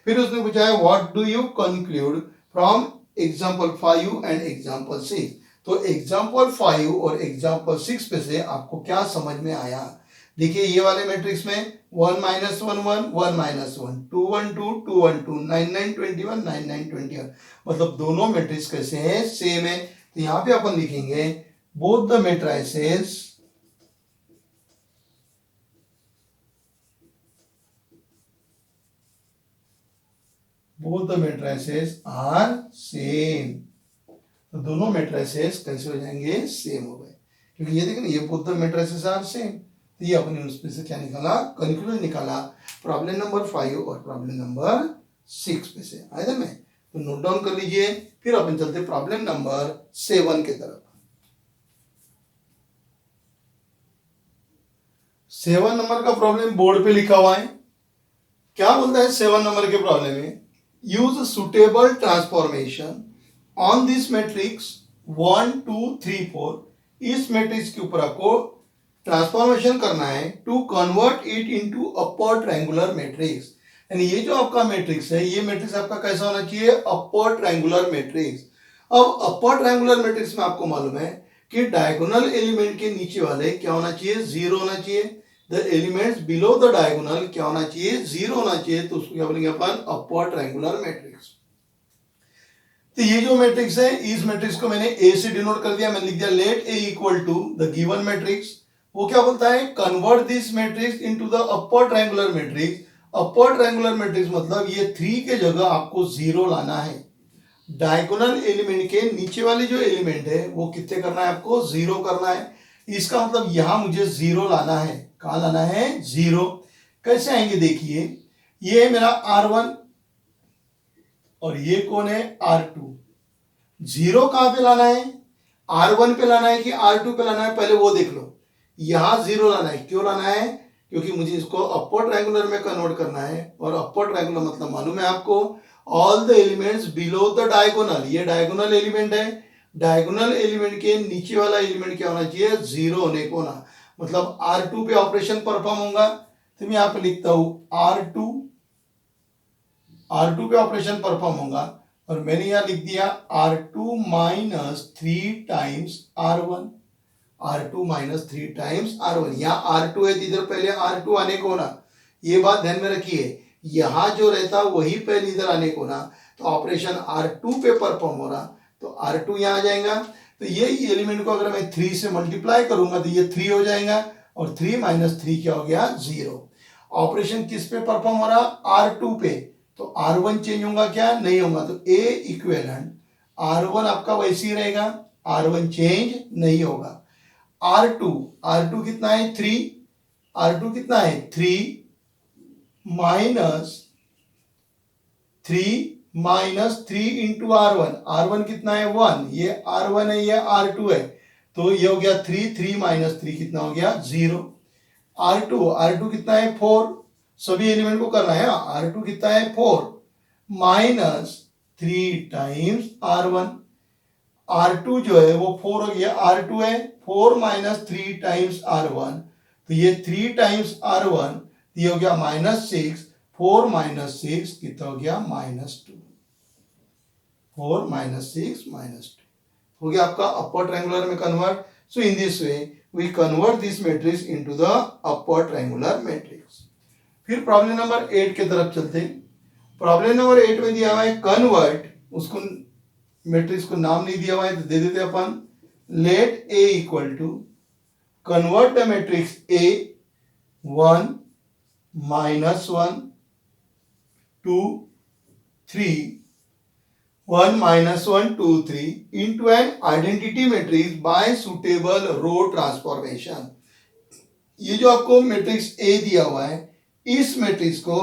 फिर उसने पूछा है what do you conclude from example 5 and example 6। तो एग्जांपल 5 और एग्जांपल 6 पे से आपको क्या समझ में आया, देखिए ये वाले मैट्रिक्स में 1 -1 1 1 -1 2 1 2 2 1 2 9 9 21 9 9 21, मतलब दोनों मैट्रिक्स कैसे हैं सेम है। तो यहाँ पे अपन लिखेंगे both the matrices are same. तो दोनों मैट्रिसेस कैसे हो जाएंगे, सेम हो गए, क्योंकि ये देखिए ना, ये both the matrices are same. तो ये अपने उसमें से क्या निकाला, कंक्लूजन निकाला प्रॉब्लम नंबर 5 और प्रॉब्लम नंबर 6 पे से। आए में तो नोट डाउन कर लीजिए, फिर अपन चलते प्रॉब्लम नंबर 7 के तरफ। 7 नंबर का प्रॉब्लम बोर्ड पे लिखा हुआ है। क्या बोलता है 7 नंबर के प्रॉब्लम में, use suitable transformation on this matrix 1 2 3 4। इस मैट्रिक्स के ऊपर आपको ट्रांसफॉर्मेशन करना है to convert it into upper triangular matrix. यानी ये जो आपका मैट्रिक्स है, ये मैट्रिक्स आपका कैसा होना चाहिए, अपर ट्रायंगुलर मैट्रिक्स। अब अपर ट्रायंगुलर मैट्रिक्स में आपको मालूम है कि डायगोनल एलिमेंट के नीचे वाले क्या होना चाहिए, जीरो होना चाहिए। The elements below the diagonal क्या होना चाहिए, जीरो होना चाहिए। तो उसको क्या बोलेंगे अपन, अपर ट्रायंगुलर मैट्रिक्स। तो ये जो मैट्रिक्स है, इस मैट्रिक्स को मैंने ए से डिनोट कर दिया, मैंने लिख दिया let A equal to the given matrix. वो क्या बोलता है, convert this matrix into the upper triangular matrix. Upper triangular matrix मतलब ये 3 के जगह आपको 0 लाना है। डायगोनल एलिमेंट के नीचे वाले जो एलिमेंट है वो कितने करना है, आपको 0 करना है। इसका मतलब यहां मुझे 0 लाना है। कहां लाना है, 0। कैसे आएंगे देखिए, ये मेरा R1 और ये कौन है, R2। 0 कहां पे लाना है, R1 पे लाना है कि R2 पे लाना है, पहले वो देख लो। यहां 0 लाना है, क्यों लाना है, क्योंकि मुझे इसको अपर ट्रायंगुलर में कन्वर्ट करना है। और अपर ट्रायंगुलर मतलब मालूम है आपको, all the elements below the diagonal. ये डायगोनल एलिमेंट है, डायगोनल एलिमेंट के नीचे वाला एलिमेंट क्या होना चाहिए, 0 होने को ना। मतलब R2 पे ऑपरेशन परफॉर्म होगा। तो मैं यहां पे लिखता हूं R2 पे ऑपरेशन परफॉर्म होगा। और मैंने यहां लिख दिया R2 minus 3 times R1। R2 minus 3 times R1। यहाँ R2 है, इधर पहले R2 आने को ना। ये बात ध्यान में रखिए, यहां जो रहता वही पहले इधर आने को ना। तो ऑपरेशन R2 पे परफॉर्म हो रहा, तो R2 यहां आ जाएगा। तो ये एलिमेंट को अगर मैं 3 से मल्टीप्लाई करूंगा तो ये 3 हो जाएगा, और 3 माइनस 3 क्या हो गया, 0। ऑपरेशन किस पे परफॉर्म हो रहा, R2 पे। तो R1 चेंज होगा क्या, नहीं होगा। तो A इक्विवेलेंट R1 आपका वैसे ही रहेगा, R1 चेंज नहीं होगा। R2 कितना है, 3। R2 कितना है, 3 माइनस 3 इंटू R1 कितना है, 1। ये R1 है, ये R2 है। तो ये हो गया 3 माइनस 3 कितना हो गया, 0। R2 कितना है, 4। सभी एलिमेंट को करना है। R2 कितना है, 4 माइनस 3 टाइम्स R1। R2 जो है वो 4 हो गया, R2 है 4 माइनस 3 टाइम्स R1। तो ये 3 टाइम्स R1, ये हो गया -6। 4 माइनस 6 कितना हो गया, -2। 4 माइनस 6 -2 हो गया आपका अपर ट्रायंगुलर में convert. So in this way we convert this matrix into the upper triangular matrix. फिर प्रॉब्लम नंबर 8 के तरफ चलते हैं। प्रॉब्लम नंबर 8 में दिया हुआ है कन्वर्ट, उसको मैट्रिक्स को नाम नहीं दिया हुआ है तो दे देते अपन let A equal to convert the matrix A 1 -1 2 3 1 -1 2 3 into an identity matrix by suitable row transformation। ये जो आपको मैट्रिक्स A दिया हुआ है, इस मैट्रिक्स को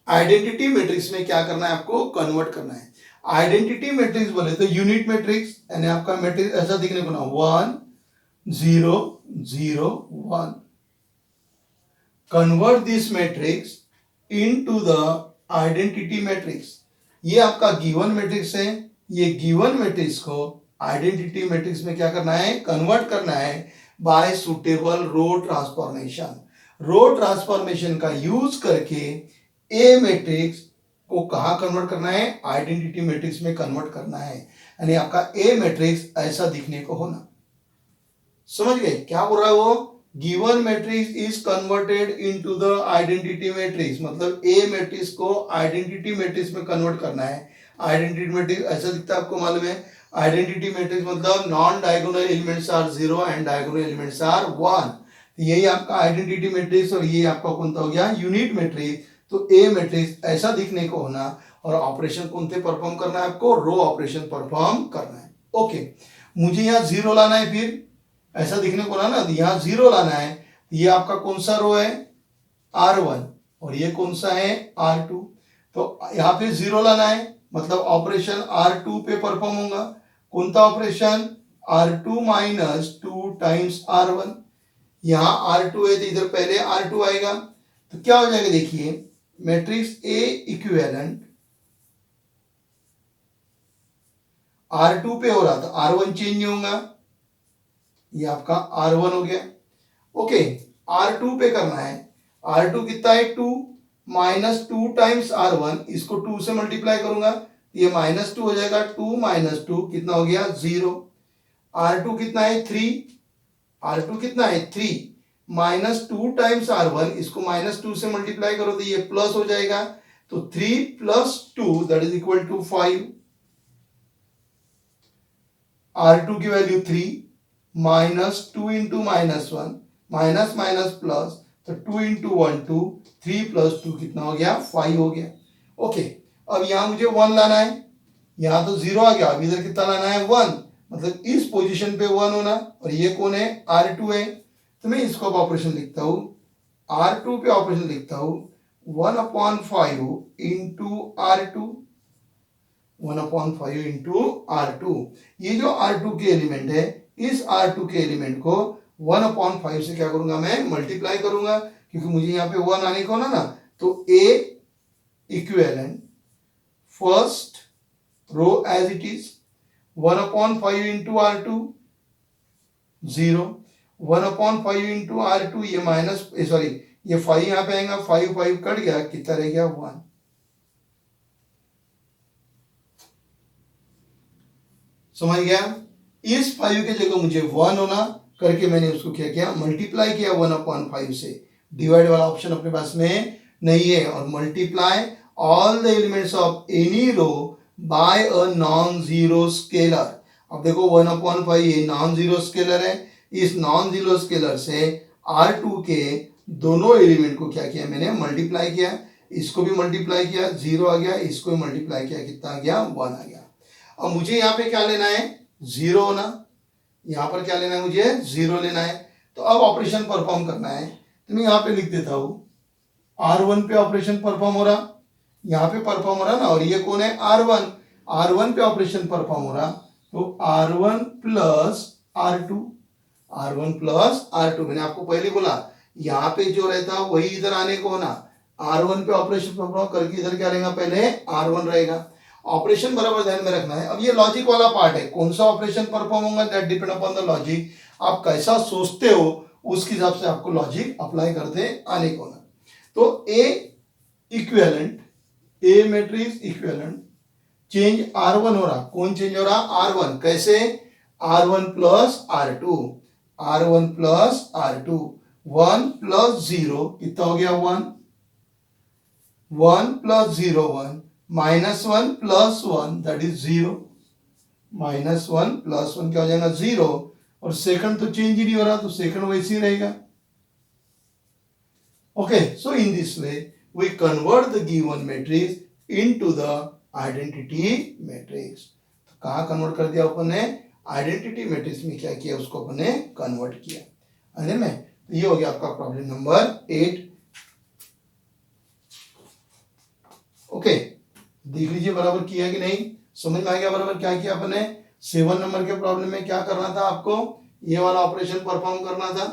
आइडेंटिटी मैट्रिक्स में क्या करना है, आपको कन्वर्ट करना है। आइडेंटिटी मैट्रिक्स बोले तो यूनिट मैट्रिक्स, यानी आपका मैट्रिक्स ऐसा दिखने को ना 1 0 0 1। Convert this matrix into the identity matrix. ये आपका गिवन मैट्रिक्स है, ये गिवन मैट्रिक्स को आइडेंटिटी मैट्रिक्स में क्या करना है, कन्वर्ट करना है by suitable row transformation. Row transformation का यूज करके ए मैट्रिक्स को कहां कन्वर्ट करना है, आइडेंटिटी मैट्रिक्स में कन्वर्ट करना है। यानी आपका ए मैट्रिक्स ऐसा दिखने को होना। समझ गए क्या बोल रहा है वो, given matrix is converted into the identity matrix. मतलब ए मैट्रिक्स को आइडेंटिटी मैट्रिक्स में कन्वर्ट करना है। आइडेंटिटी मैट्रिक्स ऐसा दिखता है, आपको मालूम है। आइडेंटिटी मैट्रिक्स मतलब non diagonal elements are 0 and diagonal elements are 1। यही आपका आइडेंटिटी मैट्रिक्स, और ये आपका कौन सा हो गया, यूनिट मैट्रिक्स। तो ए मैट्रिक्स ऐसा दिखने को होना, और ऑपरेशन कौन से परफॉर्म करना है, आपको रो ऑपरेशन परफॉर्म करना है। ओके, मुझे यहाँ जीरो लाना है, फिर ऐसा दिखने को ना, यहाँ जीरो लाना है। ये आपका कौन सा रो है, R1, और ये कौन सा है, R2। तो यहाँ पे जीरो लाना है, मतलब ऑपरेशन R2 पे परफॉर्म होगा। कौन सा operation, R2 minus 2 times R1। यहाँ R2 है तो इधर पहले R2 आएगा, तो क्या हो जाएगा, देखिए मैट्रिक्स A इक्विवेलेंट R2 पे हो रहा था, R1 चेंज नहीं होगा, ये आपका R1 हो गया। ओके, R2 पे करना है, R2 कितना है, 2 माइनस 2 टाइम्स R1, इसको 2 से मल्टीप्लाई करूंगा, ये -2 हो जाएगा, 2 माइनस 2 कितना हो गया, 0। R2 कितना है, 3, R2 कितना है, 3 माइनस 2 टाइम्स R1, इसको -2 से मल्टीप्लाई करो तो ये प्लस हो जाएगा, तो 3 plus 2 that is equal to 5। R2 की value 3 minus 2 into -1 minus minus plus, तो 2 इंटू 1 2, 3 प्लस 2 कितना हो गया, 5 हो गया। ओके, अब यहां मुझे 1 लाना है, यहां तो 0 आ गया, अब इधर कितना लाना है, 1, मतलब इस पोजीशन पे 1 होना, और ये कौन है, R2 है। तो मैं इसको अब ऑपरेशन लिखता हूं, R2 पे ऑपरेशन लिखता हूं 1/5 इंटू R2, 1/5 इंटू R2। ये जो R2 के एलिमेंट है, इस R2 के एलिमेंट को 1/5 से क्या करूंगा, मैं मल्टीप्लाई करूंगा, क्योंकि मुझे यहाँ पे 1 आने को ना, तो A equivalent first row as it is 1/5 into R2 0, 1/5 into R2, ये माइनस सॉरी ये 5 यहाँ पे आएगा, 5 5 कट गया, कितना रह गया, 1। समझ गया, इस 5 के जगह मुझे 1 होना, करके मैंने उसको क्या किया, मल्टीप्लाई किया 1/5 से। डिवाइड वाला ऑप्शन अपने पास में नहीं है, और multiply all the elements of any row by a non zero scalar. अब देखो 1/5 ये नॉन जीरो स्केलर है, इस नॉन जीरो स्केलर से R2 के दोनों एलिमेंट को क्या किया, मैंने मल्टीप्लाई किया, इसको भी मल्टीप्लाई किया, 0 आ गया, इसको भी मल्टीप्लाई किया, कितना आ गया, 1 आ गया। अब मुझे यहाँ पे क्या लेना है, 0 होना, यहां पर क्या लेना है, मुझे 0 लेना है। तो अब ऑपरेशन परफॉर्म करना है, तो मैं यहां पे लिख देता हूं, R1 पे ऑपरेशन परफॉर्म हो रहा, यहां पे परफॉर्म हो रहा ना, और ये कौन है, R1, R1 पे ऑपरेशन परफॉर्म हो रहा, तो R1 plus R2, R1 plus R2। मैंने आपको पहले बोला यहां पे जो रहता वही इधर आने को होना, R1 पे ऑपरेशन परफॉर्म करके इधर क्या रहेगा, पहले R1 रहेगा। ऑपरेशन बराबर ध्यान में रखना है। अब ये लॉजिक वाला पार्ट है, कौन सा ऑपरेशन परफॉर्म होगा, that depend upon the logic. आप कैसा सोचते हो उसके हिसाब से आपको लॉजिक अप्लाई करते आने को ना। तो A equivalent, A matrix equivalent, change R1 हो रहा, कौन चेंज हो रहा, R1, कैसे, R1 plus R2, R1 plus R2, 1 plus 0 कितना हो गया, 1, 1 plus 0 1, -1 plus 1 that is 0, -1 plus 1 क्या हो जाएगा, 0, और सेकंड तो चेंज ही नहीं हो रहा, तो सेकंड वैसे ही रहेगा। Okay, so in this way we convert the given matrix into the identity matrix. तो कहाँ कन्वर्ट कर दिया अपन ने, आइडेंटिटी मैट्रिक्स में क्या किया, उसको अपन ने कन्वर्ट किया। अरे में तो ये हो गया आपका प्रॉब्लम नंबर 8। ओके, देख लीजिए बराबर किया कि नहीं, समझ में आ गया बराबर क्या किया अपन ने। 7 नंबर के प्रॉब्लम में क्या करना था, आपको ये वाला ऑपरेशन परफॉर्म करना था।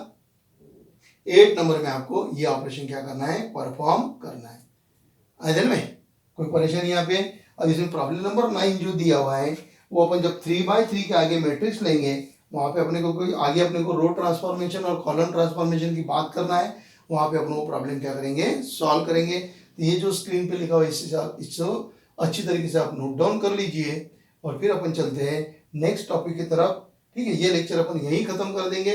8 नंबर में आपको ये ऑपरेशन क्या करना है, परफॉर्म करना है। आइए में कोई परेशानी यहाँ पे। अब इसमें प्रॉब्लम नंबर 9 जो दिया हुआ है, वो अपन जब 3x3 के आगे मैट्रिक्स लेंगे, वहां पे अपने को कोई आगे अपने को रो ट्रांसफॉर्मेशन और कॉलम ट्रांसफॉर्मेशन की बात करना है, वहां पे अपन वो प्रॉब्लम क्या करेंगे, सॉल्व करेंगे। तो ये जो स्क्रीन पे लिखा हुआ है इसको अच्छी तरीके से आप नोट डाउन कर लीजिए, और फिर अपन चलते हैं नेक्स्ट टॉपिक की तरफ। ठीक है, ये लेक्चर अपन यहीं खत्म कर देंगे।